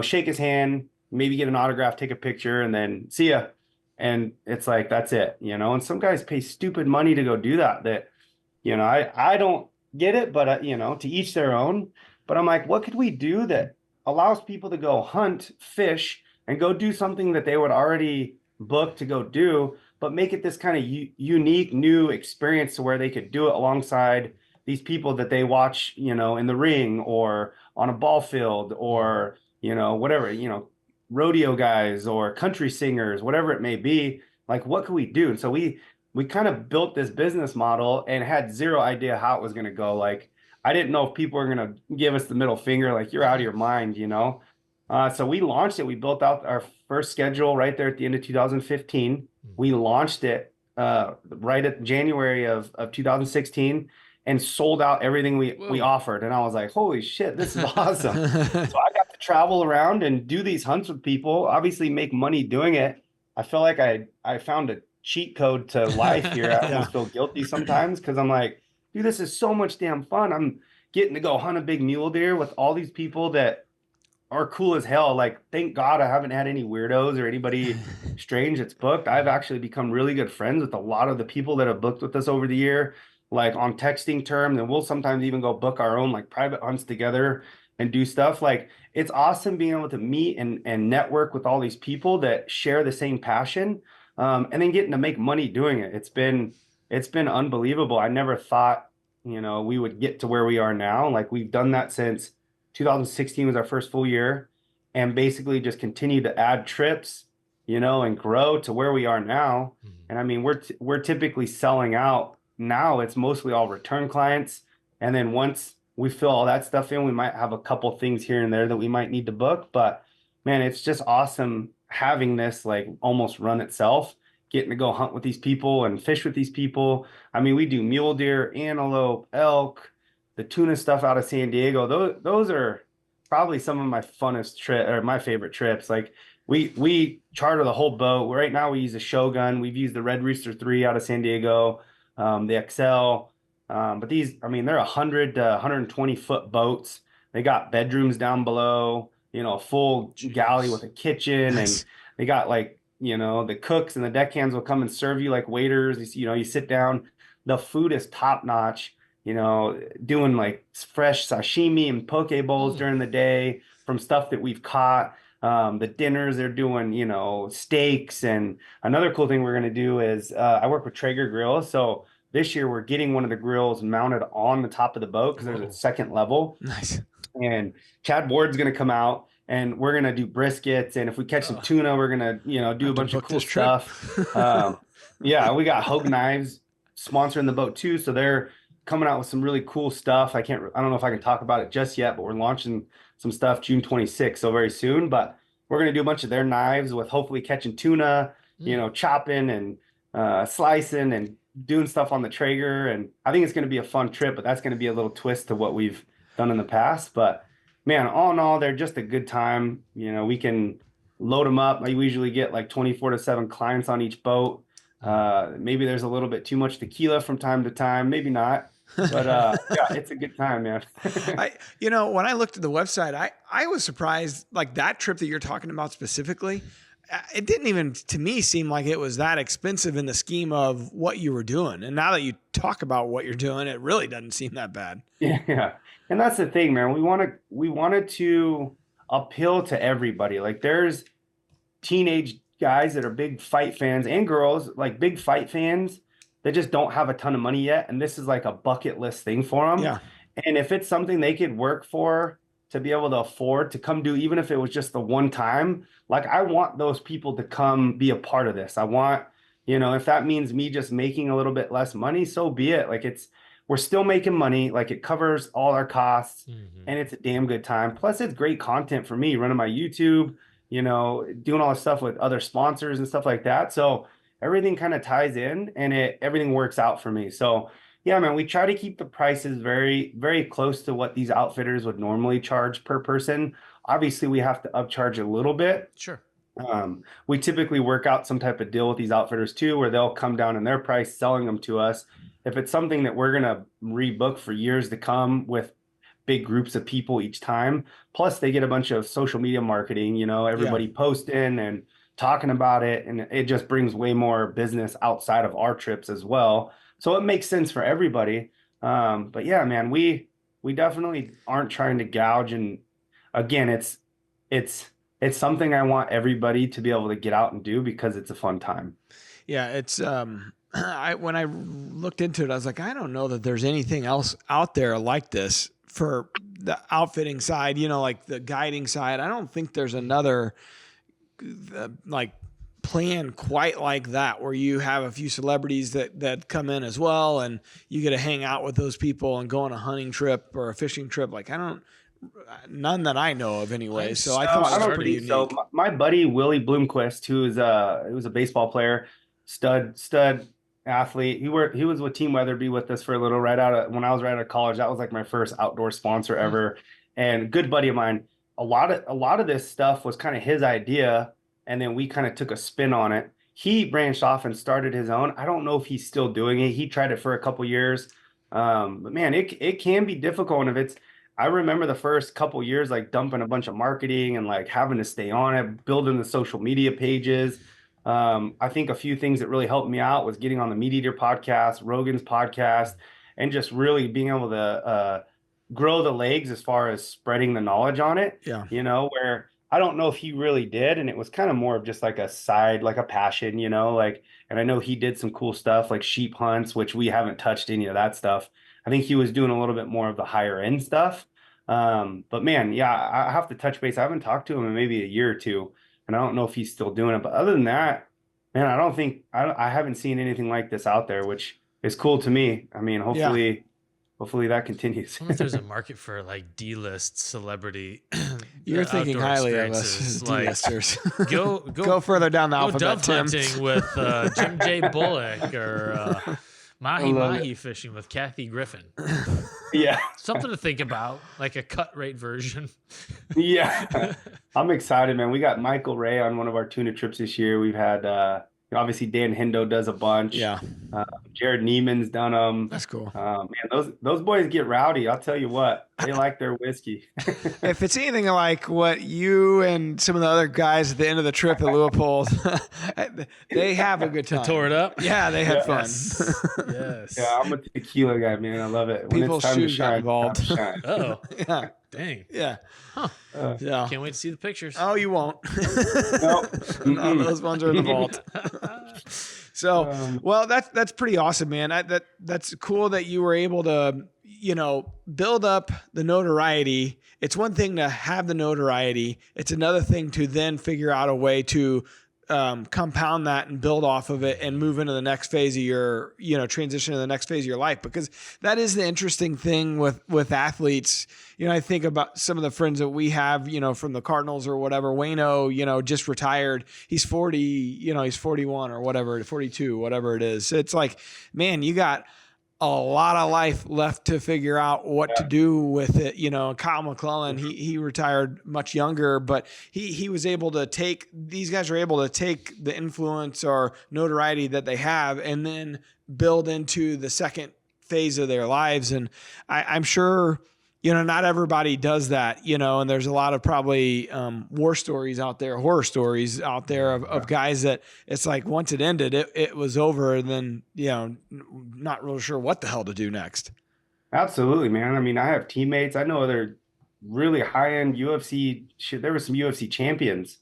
shake his hand, maybe get an autograph, take a picture, and then see ya. And it's like, that's it, and some guys pay stupid money to go do that, I don't get it, but, to each their own. But I'm like, what could we do that allows people to go hunt, fish, and go do something that they would already book to go do, but make it this kind of unique new experience to where they could do it alongside these people that they watch, in the ring or on a ball field or, whatever, rodeo guys or country singers, whatever it may be. Like, what could we do? And so we kind of built this business model and had zero idea how it was going to go. Like, I didn't know if people were going to give us the middle finger, like, you're out of your mind, So we launched it. We built out our first schedule right there at the end of 2015. We launched it right at January of 2016 and sold out everything we offered. And I was like, holy shit, this is awesome. So I got to travel around and do these hunts with people, obviously make money doing it. I feel like I found a cheat code to life here. I almost feel guilty sometimes because I'm like, dude, this is so much damn fun. I'm getting to go hunt a big mule deer with all these people that are cool as hell. Like, thank God I haven't had any weirdos or anybody strange that's booked. I've actually become really good friends with a lot of the people that have booked with us over the year, like on texting terms. And we'll sometimes even go book our own like private hunts together and do stuff. Like, it's awesome being able to meet and network with all these people that share the same passion, and then getting to make money doing it. It's been unbelievable. I never thought, we would get to where we are now. Like we've done that since 2016 was our first full year, and basically just continue to add trips, and grow to where we are now. And I mean, we're typically selling out now. It's mostly all return clients. And then once we fill all that stuff in, we might have a couple things here and there that we might need to book. But man, it's just awesome having this like almost run itself, getting to go hunt with these people and fish with these people. I mean, we do mule deer, antelope, elk, the tuna stuff out of San Diego. Those are probably some of my funnest trip or my favorite trips. Like we charter the whole boat. Right now we use a Shogun. We've used the Red Rooster 3 out of San Diego, the XL. But these, I mean, they're 100 to 120 foot boats. They got bedrooms down below, a full galley with a kitchen. Nice. And they got like, the cooks and the deckhands will come and serve you like waiters. You sit down. The food is top notch, doing like fresh sashimi and poke bowls during the day from stuff that we've caught. The dinners they're doing, steaks. And another cool thing we're going to do is I work with Traeger grills. So this year we're getting one of the grills mounted on the top of the boat because there's a second level. Nice. And Chad Ward's going to come out and we're going to do briskets. And if we catch some tuna, we're going to, do a bunch of cool stuff. Yeah, we got Hogue Knives sponsoring the boat too. So they're coming out with some really cool stuff. I don't know if I can talk about it just yet, but we're launching some stuff June 26th. So very soon, but we're going to do a bunch of their knives with hopefully catching tuna, chopping and slicing and doing stuff on the Traeger. And I think it's going to be a fun trip, but that's going to be a little twist to what we've done in the past. But man, all in all, they're just a good time. We can load them up. I usually get like 24 to 7 clients on each boat. Maybe there's a little bit too much tequila from time to time, maybe not, but yeah, it's a good time, man. When I looked at the website, I was surprised, like that trip that you're talking about specifically, it didn't even to me seem like it was that expensive in the scheme of what you were doing. And now that you talk about what you're doing, it really doesn't seem that bad. Yeah. And that's the thing, man. We wanted to appeal to everybody. Like there's teenage guys that are big fight fans and girls, like big fight fans that just don't have a ton of money yet. And this is like a bucket list thing for them. Yeah. And if it's something they could work for to be able to afford to come do, even if it was just the one time, like I want those people to come be a part of this. I want, if that means me just making a little bit less money, so be it. Like we're still making money. Like it covers all our costs and it's a damn good time. Plus it's great content for me running my YouTube, doing all the stuff with other sponsors and stuff like that. So everything kind of ties in and everything works out for me. So yeah, man, we try to keep the prices very, very close to what these outfitters would normally charge per person. Obviously, we have to upcharge a little bit. Sure. We typically work out some type of deal with these outfitters too, where they'll come down in their price selling them to us. If it's something that we're going to rebook for years to come with big groups of people each time, plus they get a bunch of social media marketing, everybody posting and talking about it. And it just brings way more business outside of our trips as well. So it makes sense for everybody. But yeah, man, we definitely aren't trying to gouge. And again, it's something I want everybody to be able to get out and do because it's a fun time. Yeah, it's when I looked into it, I was like, I don't know that there's anything else out there like this for the outfitting side, like the guiding side. I don't think there's another like plan quite like that where you have a few celebrities that come in as well and you get to hang out with those people and go on a hunting trip or a fishing trip. Like none that I know of anyway. So I thought it was pretty unique. So my buddy Willie Bloomquist, who was a baseball player, stud athlete. He was with Team Weatherby with us for a little when I was right out of college. That was like my first outdoor sponsor ever. And good buddy of mine. A lot of this stuff was kind of his idea, and then we kind of took a spin on it. He branched off and started his own. I don't know if he's still doing it. He tried it for a couple years. But man, it can be difficult. And I remember the first couple years, like dumping a bunch of marketing and like having to stay on it, building the social media pages. I think a few things that really helped me out was getting on the Meat Eater podcast, Rogan's podcast, and just really being able to grow the legs as far as spreading the knowledge on it. Yeah. Where I don't know if he really did, and it was kind of more of just like a side, like a passion, like. And I know he did some cool stuff like sheep hunts, which we haven't touched any of that stuff. I think he was doing a little bit more of the higher end stuff. But man, yeah, I have to touch base. I haven't talked to him in maybe a year or two, and I don't know if he's still doing it. But other than that, man, I don't think I haven't seen anything like this out there, which is cool to me. I mean, Yeah. hopefully that continues. I wonder if there's a market for like D-list celebrity. You're thinking outdoor highly of us experiences. as Like, D-listers. go further down the go alphabet, dove Tim. hunting with Jim J. Bullock, or mahi fishing with Kathy Griffin. Yeah. Something to think about, like a cut rate version. Yeah. I'm excited, man. We got Michael Ray on one of our tuna trips this year. We've had obviously Dan Hendo does a bunch. Yeah. Jared Neiman's done them. That's cool. Man, those boys get rowdy. I'll tell you what, they like their whiskey. If it's anything like what you and some of the other guys at the end of the trip at Leopold, they have a good time. Tore it up. Yeah, they had fun. Yes. Yeah, I'm a tequila guy, man. I love it. When People's it's time to shoes got shine, involved. time to shine. Oh, Yeah. dang. Yeah. Huh. Yeah. Can't wait to see the pictures. Oh, you won't. Nope. No, those ones are in the vault. So, well, that's pretty awesome, man. That's cool that you were able to, build up the notoriety. It's one thing to have the notoriety. It's another thing to then figure out a way to compound that and build off of it and move into the next phase of your, transition to the next phase of your life, because that is the interesting thing with athletes. I think about some of the friends that we have, from the Cardinals or whatever. Wayno, just retired. He's 40, he's 41 or whatever, 42, whatever it is. It's like, man, you got a lot of life left to figure out what to do with it. Kyle McClellan, he retired much younger, but he was able to these guys are able to take the influence or notoriety that they have and then build into the second phase of their lives. And I'm sure, not everybody does that, and there's a lot of probably horror stories out there of guys that it's like once it ended, it was over, and then, not really sure what the hell to do next. Absolutely, man. I mean, I have teammates. I know other really high-end UFC. There were some UFC champions.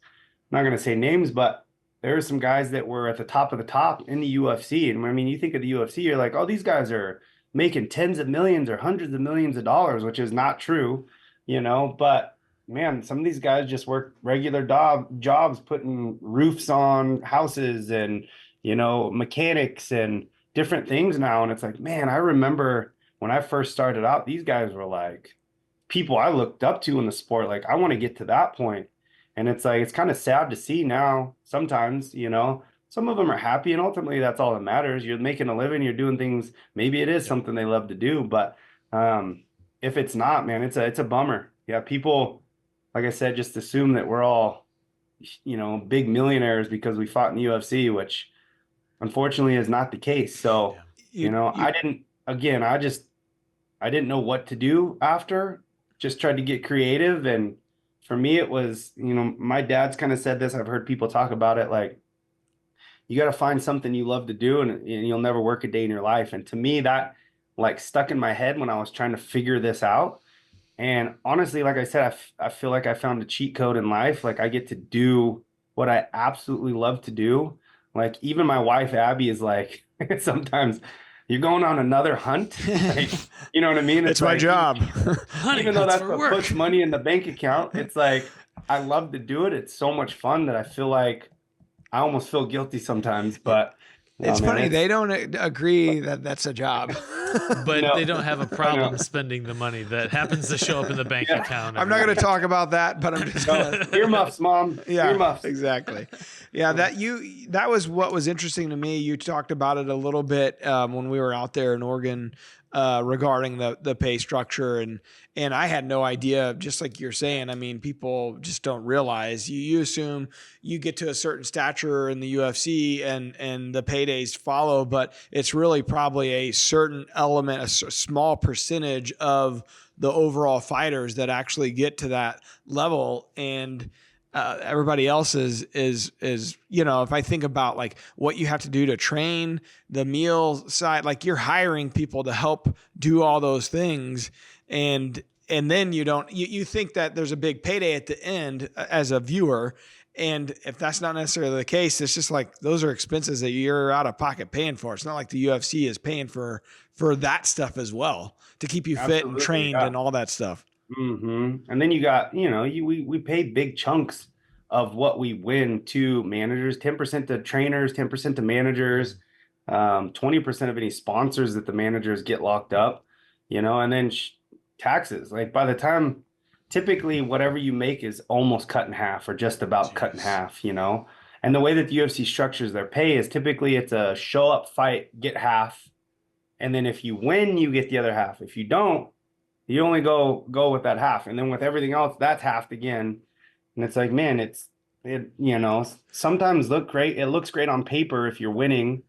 I'm not going to say names, but there were some guys that were at the top of the top in the UFC. And I mean, you think of the UFC, you're like, oh, these guys are making tens of millions or hundreds of millions of dollars, which is not true, but man, some of these guys just work regular jobs, putting roofs on houses and, mechanics and different things now. And it's like, man, I remember when I first started out, these guys were like people I looked up to in the sport. Like, I want to get to that point. And it's like, it's kind of sad to see now sometimes, some of them are happy, and ultimately that's all that matters. You're making a living, you're doing things. Maybe it is something they love to do, but if it's not, man, it's a bummer. Yeah, people, like I said, just assume that we're all, big millionaires because we fought in the UFC, which unfortunately is not the case. So, I didn't know what to do after. Just tried to get creative, and for me, it was, my dad's kind of said this. I've heard people talk about it, like, you got to find something you love to do, and you'll never work a day in your life. And to me, that like stuck in my head when I was trying to figure this out. And honestly, like I said, I feel like I found a cheat code in life. Like, I get to do what I absolutely love to do. Like, even my wife, Abby, is like, sometimes you're going on another hunt. Like, you know what I mean? It's my like, job. Even though that's what puts money in the bank account, it's like, I love to do it. It's so much fun that I feel like I almost feel guilty sometimes, but it's funny. They don't agree that that's a job, but they don't have a problem spending the money that happens to show up in the bank account. I'm not going to talk about that, but I'm just earmuffs, Mom. Yeah, earmuffs. Exactly. Yeah, that was what was interesting to me. You talked about it a little bit when we were out there in Oregon regarding the pay structure, and I had no idea, just like you're saying. I mean, people just don't realize. You assume you get to a certain stature in the UFC and the paydays follow, but it's really probably a certain element, a small percentage of the overall fighters that actually get to that level. And everybody else is, if I think about like what you have to do to train, the meal side, like you're hiring people to help do all those things. And and then you think that there's a big payday at the end as a viewer. And if that's not necessarily the case, it's just like those are expenses that you're out of pocket paying for. It's not like the UFC is paying for that stuff as well to keep you fit and trained and all that stuff. Mm-hmm. And then you got, we pay big chunks of what we win to managers, 10% to trainers, 10% to managers, 20% of any sponsors that the managers get locked up, and then taxes. Like by the time, typically whatever you make is almost cut in half or just about cut in half, And the way that the UFC structures their pay is typically it's a show up fight, get half. And then if you win, you get the other half. If you don't, you only go with that half. And then with everything else, that's halved again. And it's like, man, it sometimes look great. It looks great on paper if you're winning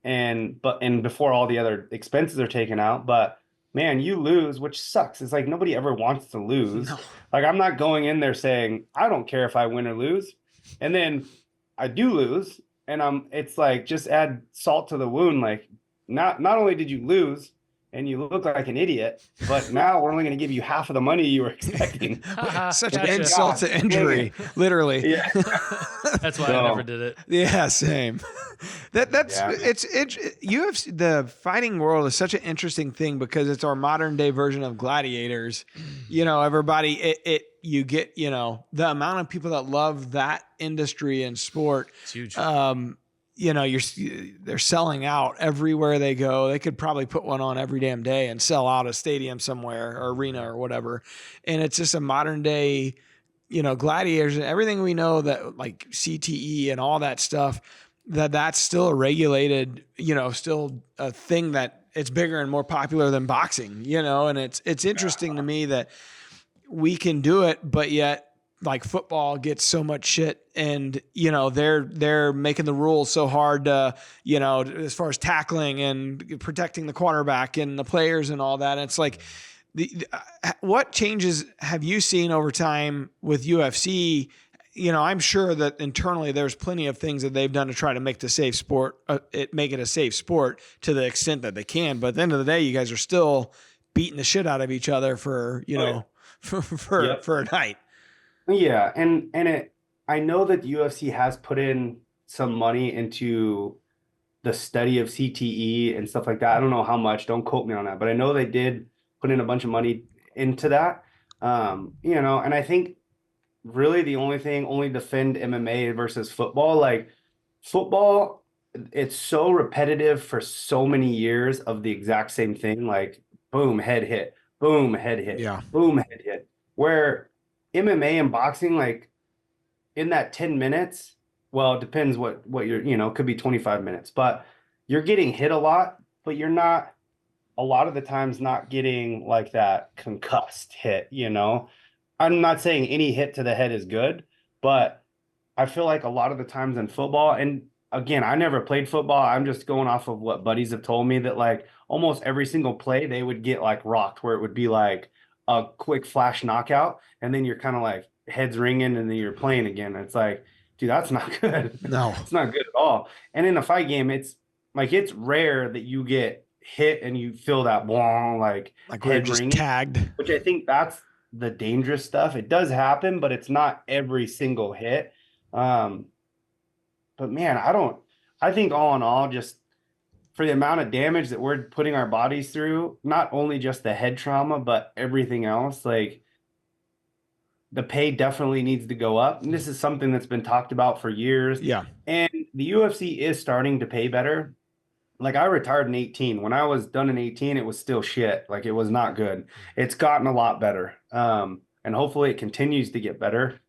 and before all the other expenses are taken out. But man, you lose, which sucks. It's like nobody ever wants to lose. No. Like I'm not going in there saying, I don't care if I win or lose. And then I do lose. And it's like, just add salt to the wound. Like not only did you lose and you look like an idiot, but now we're only going to give you half of the money you were expecting. Such an insult to injury, literally. Yeah. That's why I never did it. Yeah, same. It's UFC. The fighting world is such an interesting thing because it's our modern day version of gladiators. Everybody, you get, the amount of people that love that industry and sport. It's huge. They're selling out everywhere they go. They could probably put one on every damn day and sell out a stadium somewhere or arena or whatever. And it's just a modern day, gladiators and everything we know that like CTE and all that stuff, that's still a regulated, still a thing that it's bigger and more popular than boxing, and it's interesting to me that we can do it, but yet like football gets so much shit and, they're making the rules so hard to, as far as tackling and protecting the quarterback and the players and all that. And it's like, what changes have you seen over time with UFC? I'm sure that internally there's plenty of things that they've done to try to make the safe sport, make it a safe sport to the extent that they can. But at the end of the day, you guys are still beating the shit out of each other for, for a night. Yeah, and I know that the UFC has put in some money into the study of CTE and stuff like that. I don't know how much, don't quote me on that, but I know they did put in a bunch of money into that. And I think really the only defend MMA versus football. Like football, it's so repetitive for so many years of the exact same thing, like boom, head hit, boom, head hit, boom, head hit. Where MMA and boxing, like in that 10 minutes, well, it depends what you're, could be 25 minutes, but you're getting hit a lot, but you're not a lot of the times not getting like that concussed hit, I'm not saying any hit to the head is good, but I feel like a lot of the times in football, and again, I never played football. I'm just going off of what buddies have told me that like almost every single play they would get like rocked where it would be like a quick flash knockout, and then you're kind of like heads ringing, and then you're playing again. It's like, dude, that's not good. No, it's not good at all. And in a fight game, it's rare that you get hit and you feel that blah, like we're just ringing, tagged. Which I think that's the dangerous stuff. It does happen, but it's not every single hit. But man, I think all in all, just for the amount of damage that we're putting our bodies through, not only just the head trauma, but everything else, like the pay definitely needs to go up. And this is something that's been talked about for years. Yeah. And the UFC is starting to pay better. Like I retired in 18. When I was done in 18, it was still shit. Like it was not good. It's gotten a lot better. And hopefully it continues to get better.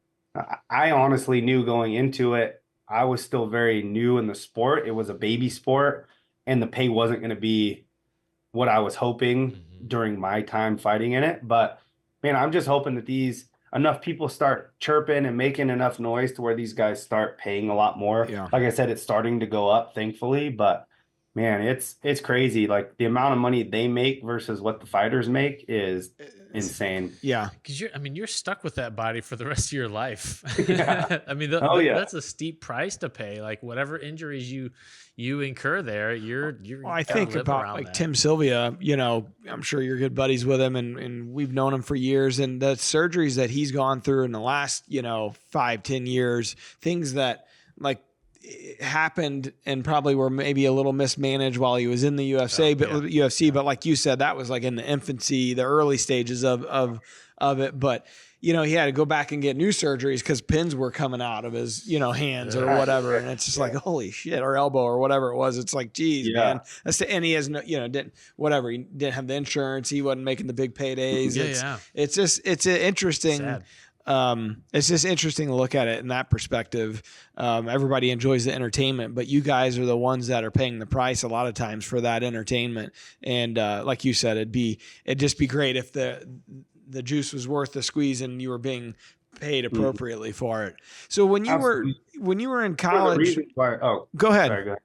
I honestly knew going into it, I was still very new in the sport. It was a baby sport, and the pay wasn't going to be what I was hoping during my time fighting in it. But man, I'm just hoping that enough people start chirping and making enough noise to where these guys start paying a lot more. Yeah. Like I said, it's starting to go up, thankfully, but man, it's crazy. Like the amount of money they make versus what the fighters make is insane. Yeah. Because you're stuck with that body for the rest of your life. Yeah. I mean, Oh yeah. that's a steep price to pay. Like whatever injuries you incur there, you're Well, I gotta think live about around like that. Tim Sylvia, you know, I'm sure you're good buddies with him and we've known him for years, and the surgeries that he's gone through in the last, you know, 5-10 years, things that like happened and probably were maybe a little mismanaged while he was in the UFC, but like you said, that was like in the infancy, the early stages of it. But you know, he had to go back and get new surgeries because pins were coming out of his, you know, hands or whatever. And it's just like, holy shit, or elbow or whatever it was. It's like, geez, man. And he has no, you know, he didn't have the insurance. He wasn't making the big paydays. It's just, it's an interesting, Sad. it's just interesting to look at it in that perspective. Everybody enjoys the entertainment, but you guys are the ones that are paying the price a lot of times for that entertainment. And like you said, it'd just be great if the juice was worth the squeeze and you were being paid appropriately for it. So when you were in college, go ahead. Sorry, go ahead.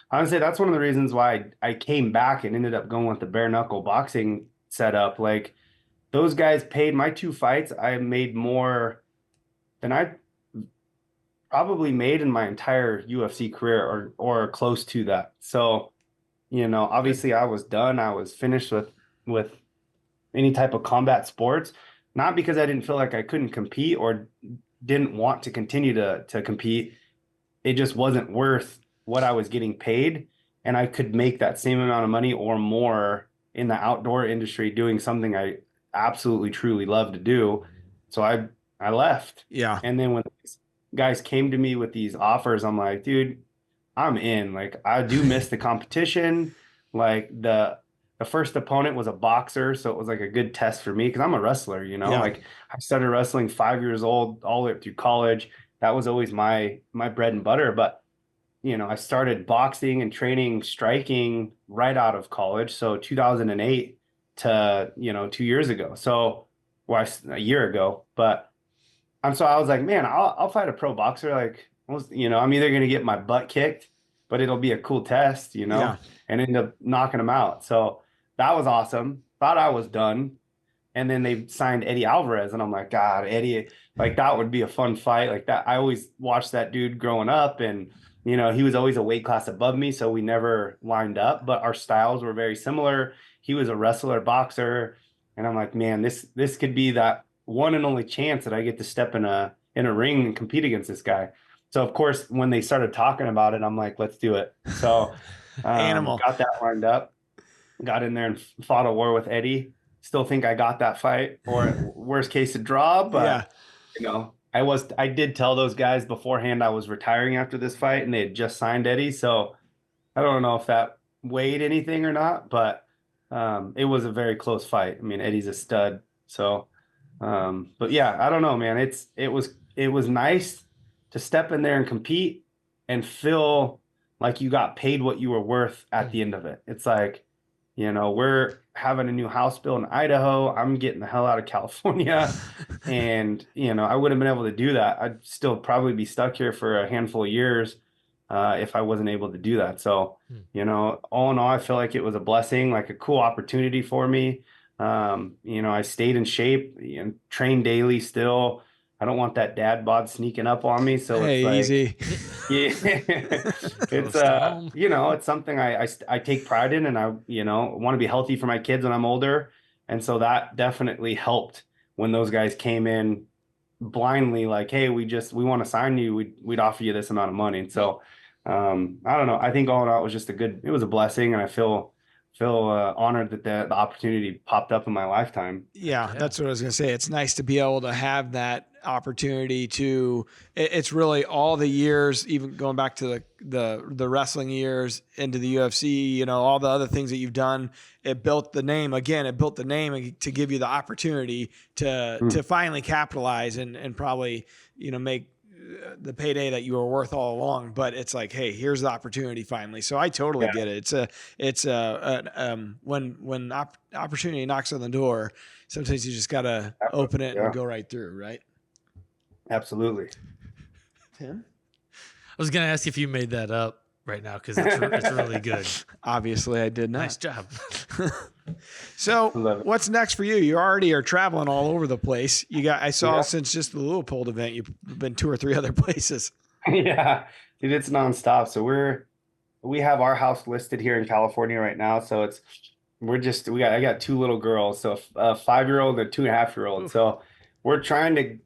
I would say that's one of the reasons why I came back and ended up going with the bare knuckle boxing setup. Like those guys paid my 2 fights. I made more than I probably made in my entire UFC career or close to that. So, you know, obviously I was done. I was finished with any type of combat sports, not because I didn't feel like I couldn't compete or didn't want to continue to compete. It just wasn't worth what I was getting paid. And I could make that same amount of money or more in the outdoor industry doing something I absolutely, truly love to do. So I left. Yeah. And then when guys came to me with these offers, I'm like, dude, I'm in. Like, I do miss the competition. Like the first opponent was a boxer, so it was like a good test for me because I'm a wrestler, you know. Like I started wrestling 5 years old all the way up through college. That was always my bread and butter. But you know, I started boxing and training striking right out of college. So 2008 to, you know, 2 years ago. So a year ago. But so I was like, man, I'll fight a pro boxer. Like, you know, I'm either going to get my butt kicked, but it'll be a cool test, you know, and end up knocking them out. So that was awesome. Thought I was done. And then they signed Eddie Alvarez. And I'm like, God, Eddie, like that would be a fun fight. Like that. I always watched that dude growing up and, you know, he was always a weight class above me. So we never lined up, but our styles were very similar. He was a wrestler, boxer. And I'm like, man, this could be that one and only chance that I get to step in a ring and compete against this guy. So of course, when they started talking about it, I'm like, let's do it. So got that lined up, got in there and fought a war with Eddie. Still think I got that fight, or worst case a draw. But you know, I did tell those guys beforehand I was retiring after this fight, and they had just signed Eddie. So I don't know if that weighed anything or not, but it was a very close fight. I mean, Eddie's a stud. So, but yeah, I don't know, man. It was nice to step in there and compete and feel like you got paid what you were worth at the end of it. It's like, you know, we're having a new house built in Idaho. I'm getting the hell out of California. And, you know, I wouldn't have been able to do that. I'd still probably be stuck here for a handful of years if I wasn't able to do that. So, you know, all in all, I feel like it was a blessing, like a cool opportunity for me. You know, I stayed in shape and trained daily still. I don't want that dad bod sneaking up on me. So it's like, easy. It's you know, it's something I take pride in, and I, you know, want to be healthy for my kids when I'm older. And so that definitely helped when those guys came in blindly, like, hey, we want to sign you. We'd offer you this amount of money. And so, I don't know. I think all in all, it was just it was a blessing. And I feel honored that the opportunity popped up in my lifetime. Yeah, that's what I was going to say. It's nice to be able to have that opportunity to, it's really all the years, even going back to the wrestling years into the UFC, you know, all the other things that you've done. It built the name again. It built the name to give you the opportunity to finally capitalize and probably, you know, make the payday that you were worth all along. But it's like, hey, here's the opportunity finally. So I totally get it. It's when opportunity knocks on the door, sometimes you just gotta open it and go right through, right? Absolutely. Tim? I was gonna ask if you made that up. right now because it's really good. Obviously, I did not. Nice job. So Love it. what's next for you? You already are traveling all over the place. I saw Yeah. since just the Leopold event, you've been 2 or 3 other places. Yeah, dude, it's nonstop. So we have our house listed here in California right now. So I got 2 little girls, so a 5-year-old and a 2.5-year-old. Oof. So we're trying to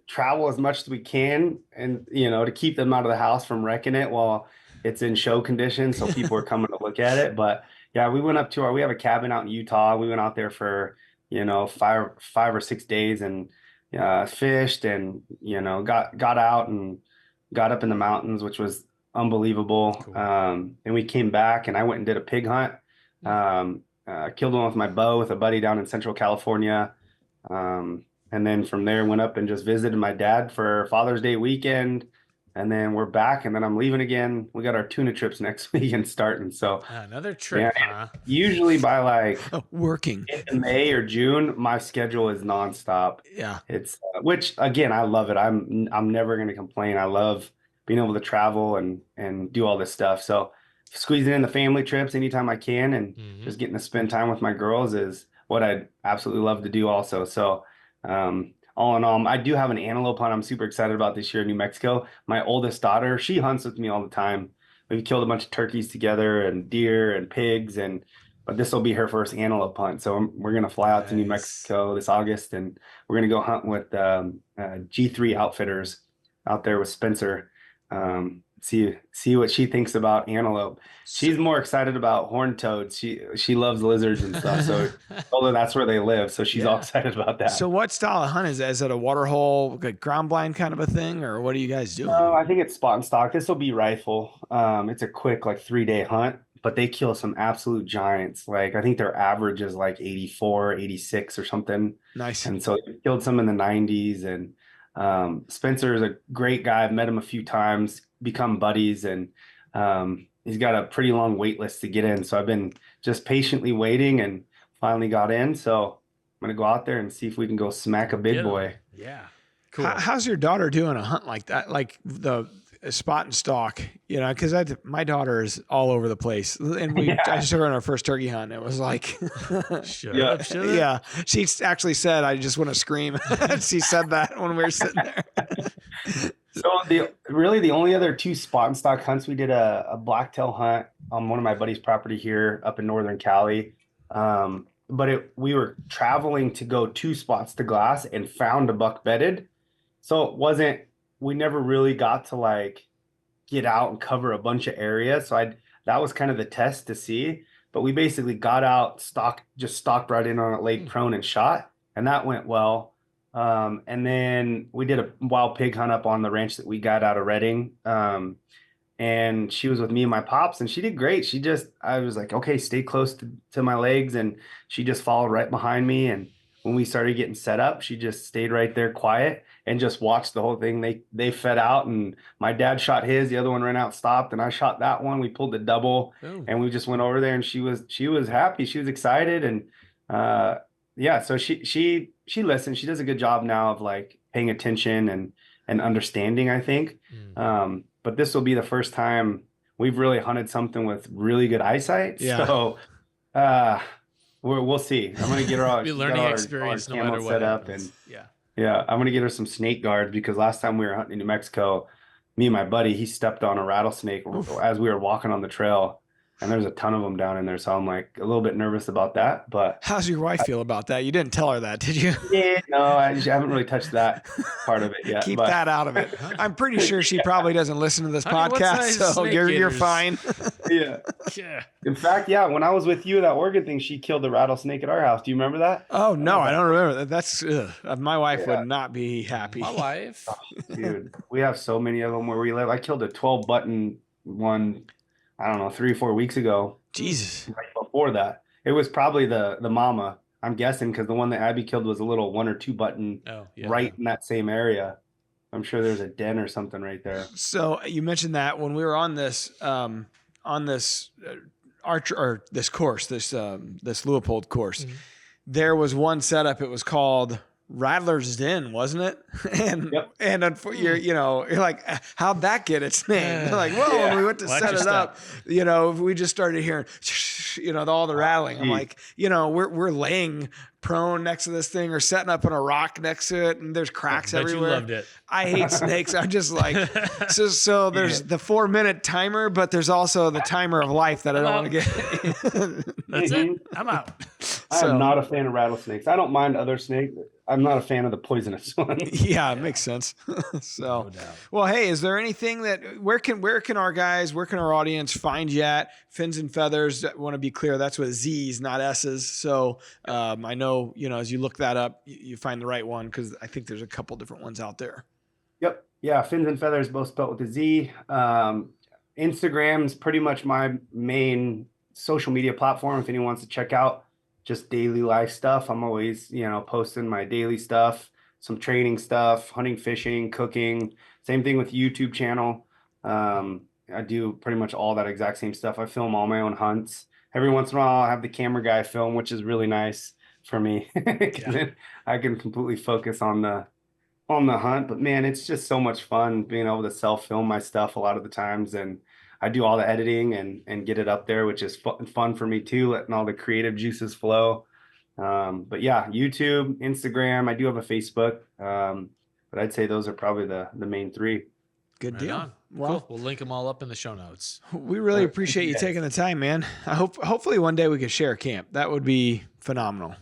travel as much as we can, and to keep them out of the house from wrecking it while it's in show condition, so people are coming to look at it. But yeah, we have a cabin out in Utah. We went out there for 5 or 6 days and fished and got out and got up in the mountains, which was unbelievable. Cool. And we came back and I went and did a pig hunt. Killed one with my bow with a buddy down in Central California. And then from there went up and just visited my dad for Father's Day weekend. And then we're back and then I'm leaving again. We got our tuna trips next weekend starting. So Another trip, huh? usually by like Working. in May or June, my schedule is nonstop. Yeah. It's which again, I love it. I'm never going to complain. I love being able to travel and do all this stuff. So squeezing in the family trips anytime I can and just getting to spend time with my girls is what I'd absolutely love to do also. So all in all, I do have an antelope hunt I'm super excited about this year in New Mexico. My oldest daughter, she hunts with me all the time. We've killed a bunch of turkeys together and deer and pigs, but this will be her first antelope hunt. So we're going to fly out to New Mexico this August and we're going to go hunt with G3 Outfitters out there with Spencer. See what she thinks about antelope. She's more excited about horned toads. She loves lizards and stuff. So although that's where they live, so she's all excited about that. So what style of hunt is that? Is it a water hole, like ground blind kind of a thing, or what are you guys doing? I think it's spot and stock. This will be rifle. It's a quick like 3-day hunt, but they kill some absolute giants. Like I think their average is like 84, 86 or something. Nice. And so they killed some in the 90s. And Spencer is a great guy. I've met him a few times, become buddies, and he's got a pretty long wait list to get in. So I've been just patiently waiting and finally got in. So I'm going to go out there and see if we can go smack a big boy. Yeah. Cool. How's your daughter doing a hunt like that? Like the spot and stalk, because my daughter is all over the place. And I just took her on our first turkey hunt. It was like, Shut up. Yeah. She actually said, I just want to scream. She said that when we were sitting there. So the only other 2 spot and stock hunts, we did a blacktail hunt on one of my buddy's property here up in Northern Cali. But we were traveling to go 2 spots to glass and found a buck bedded. So we never really got to like get out and cover a bunch of area. So that was kind of the test to see, but we basically got out, just stalked right in on a lake prone and shot, and that went well. And then we did a wild pig hunt up on the ranch that we got out of Redding. And she was with me and my pops and she did great. I was like, okay, stay close to my legs. And she just followed right behind me. And when we started getting set up, she just stayed right there quiet and just watched the whole thing. They fed out and my dad shot his, the other one ran out, stopped, and I shot that one. We pulled the double and we just went over there and she was happy. She was excited. And, so she listens. She does a good job now of like paying attention and understanding, I think. But this will be the first time we've really hunted something with really good eyesight. Yeah. So, we'll see. I'm going to get her all, learning experience no matter what set up and I'm going to get her some snake guards because last time we were hunting in New Mexico, me and my buddy, he stepped on a rattlesnake as we were walking on the trail. And there's a ton of them down in there. So I'm like a little bit nervous about that. But how's your wife feel about that? You didn't tell her that, did you? Yeah, no, I haven't really touched that part of it yet. Keep that out of it. I'm pretty sure she probably doesn't listen to this podcast. So you're fine. Yeah. In fact, when I was with you, that Oregon thing, she killed the rattlesnake at our house. Do you remember that? Oh, no, I don't remember that. That's my wife would not be happy. My wife. Oh, dude, we have so many of them where we live. I killed a 12 button one, I don't know, 3 or 4 weeks ago. Jesus. Right before that. It was probably the mama, I'm guessing, because the one that Abby killed was a little 1 or 2 button right in that same area. I'm sure there's a den or something right there. So you mentioned that when we were on this archer or this course, this Leopold course, there was one setup. It was called Rattler's Den, wasn't it? And Yep. and you're like, how'd that get its name? Like, well, when we went to Watch set your it up, we just started hearing, all the rattling. I'm like, we're laying prone next to this thing or setting up on a rock next to it, and there's cracks Bet everywhere. you loved it. I hate snakes. I'm just like, so there's the 4-minute timer, but there's also the timer of life that I don't want to get. That's it. I'm out. I'm not a fan of rattlesnakes. I don't mind other snakes. I'm not a fan of the poisonous ones. Yeah, it makes sense. So, No doubt. well, hey, is there anything where can our audience find you at? Fins and Feathers, I want to be clear, that's with Z's, not S's. So I know, as you look that up, you find the right one, because I think there's a couple different ones out there. Yep. Yeah. Fins and Feathers, both spelled with a Z. Instagram's pretty much my main social media platform. If anyone wants to check out just daily life stuff, I'm always, posting my daily stuff, some training stuff, hunting, fishing, cooking. Same thing with YouTube channel. I do pretty much all that exact same stuff. I film all my own hunts. Every once in a while, I'll have the camera guy film, which is really nice for me. I can completely focus on the hunt. But man, it's just so much fun being able to self-film my stuff a lot of the times, and I do all the editing and get it up there, which is fun for me too, letting all the creative juices flow. But yeah, YouTube, Instagram, I do have a Facebook, but I'd say those are probably the main three. Good Right deal. on. Well, Cool. We'll link them all up in the show notes. we really appreciate you taking the time, man. Hopefully one day we could share a camp. That would be phenomenal.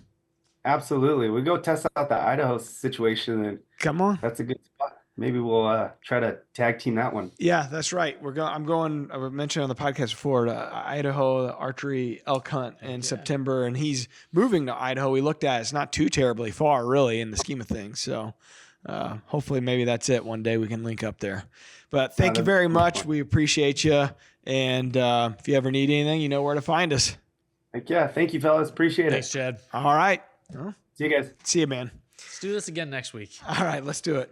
Absolutely. We go test out the Idaho situation, and Come on. that's a good spot. Maybe we'll try to tag team that one. Yeah, that's right. I mentioned on the podcast before, to Idaho, the archery elk hunt in September, and he's moving to Idaho. We looked at it. It's not too terribly far, really, in the scheme of things. So hopefully maybe that's it. One day we can link up there. But thank you very much. We appreciate you. And if you ever need anything, you know where to find us. Heck yeah. Thank you, fellas. Appreciate Thanks, it. Chad. All right. Well, See you guys. see you, man. Let's do this again next week. All right, let's do it.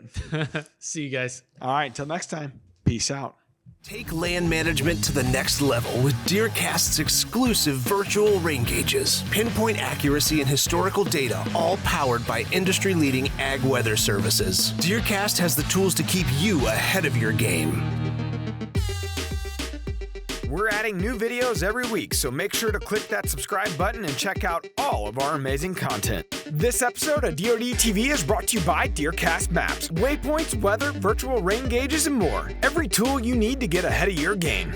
See you guys. All right, until next time. Peace out. Take land management to the next level with DeerCast's exclusive virtual rain gauges. Pinpoint accuracy and historical data, all powered by industry-leading ag weather services. DeerCast has the tools to keep you ahead of your game. We're adding new videos every week, so make sure to click that subscribe button and check out all of our amazing content. This episode of DoD TV is brought to you by DeerCast Maps, waypoints, weather, virtual rain gauges, and more. Every tool you need to get ahead of your game.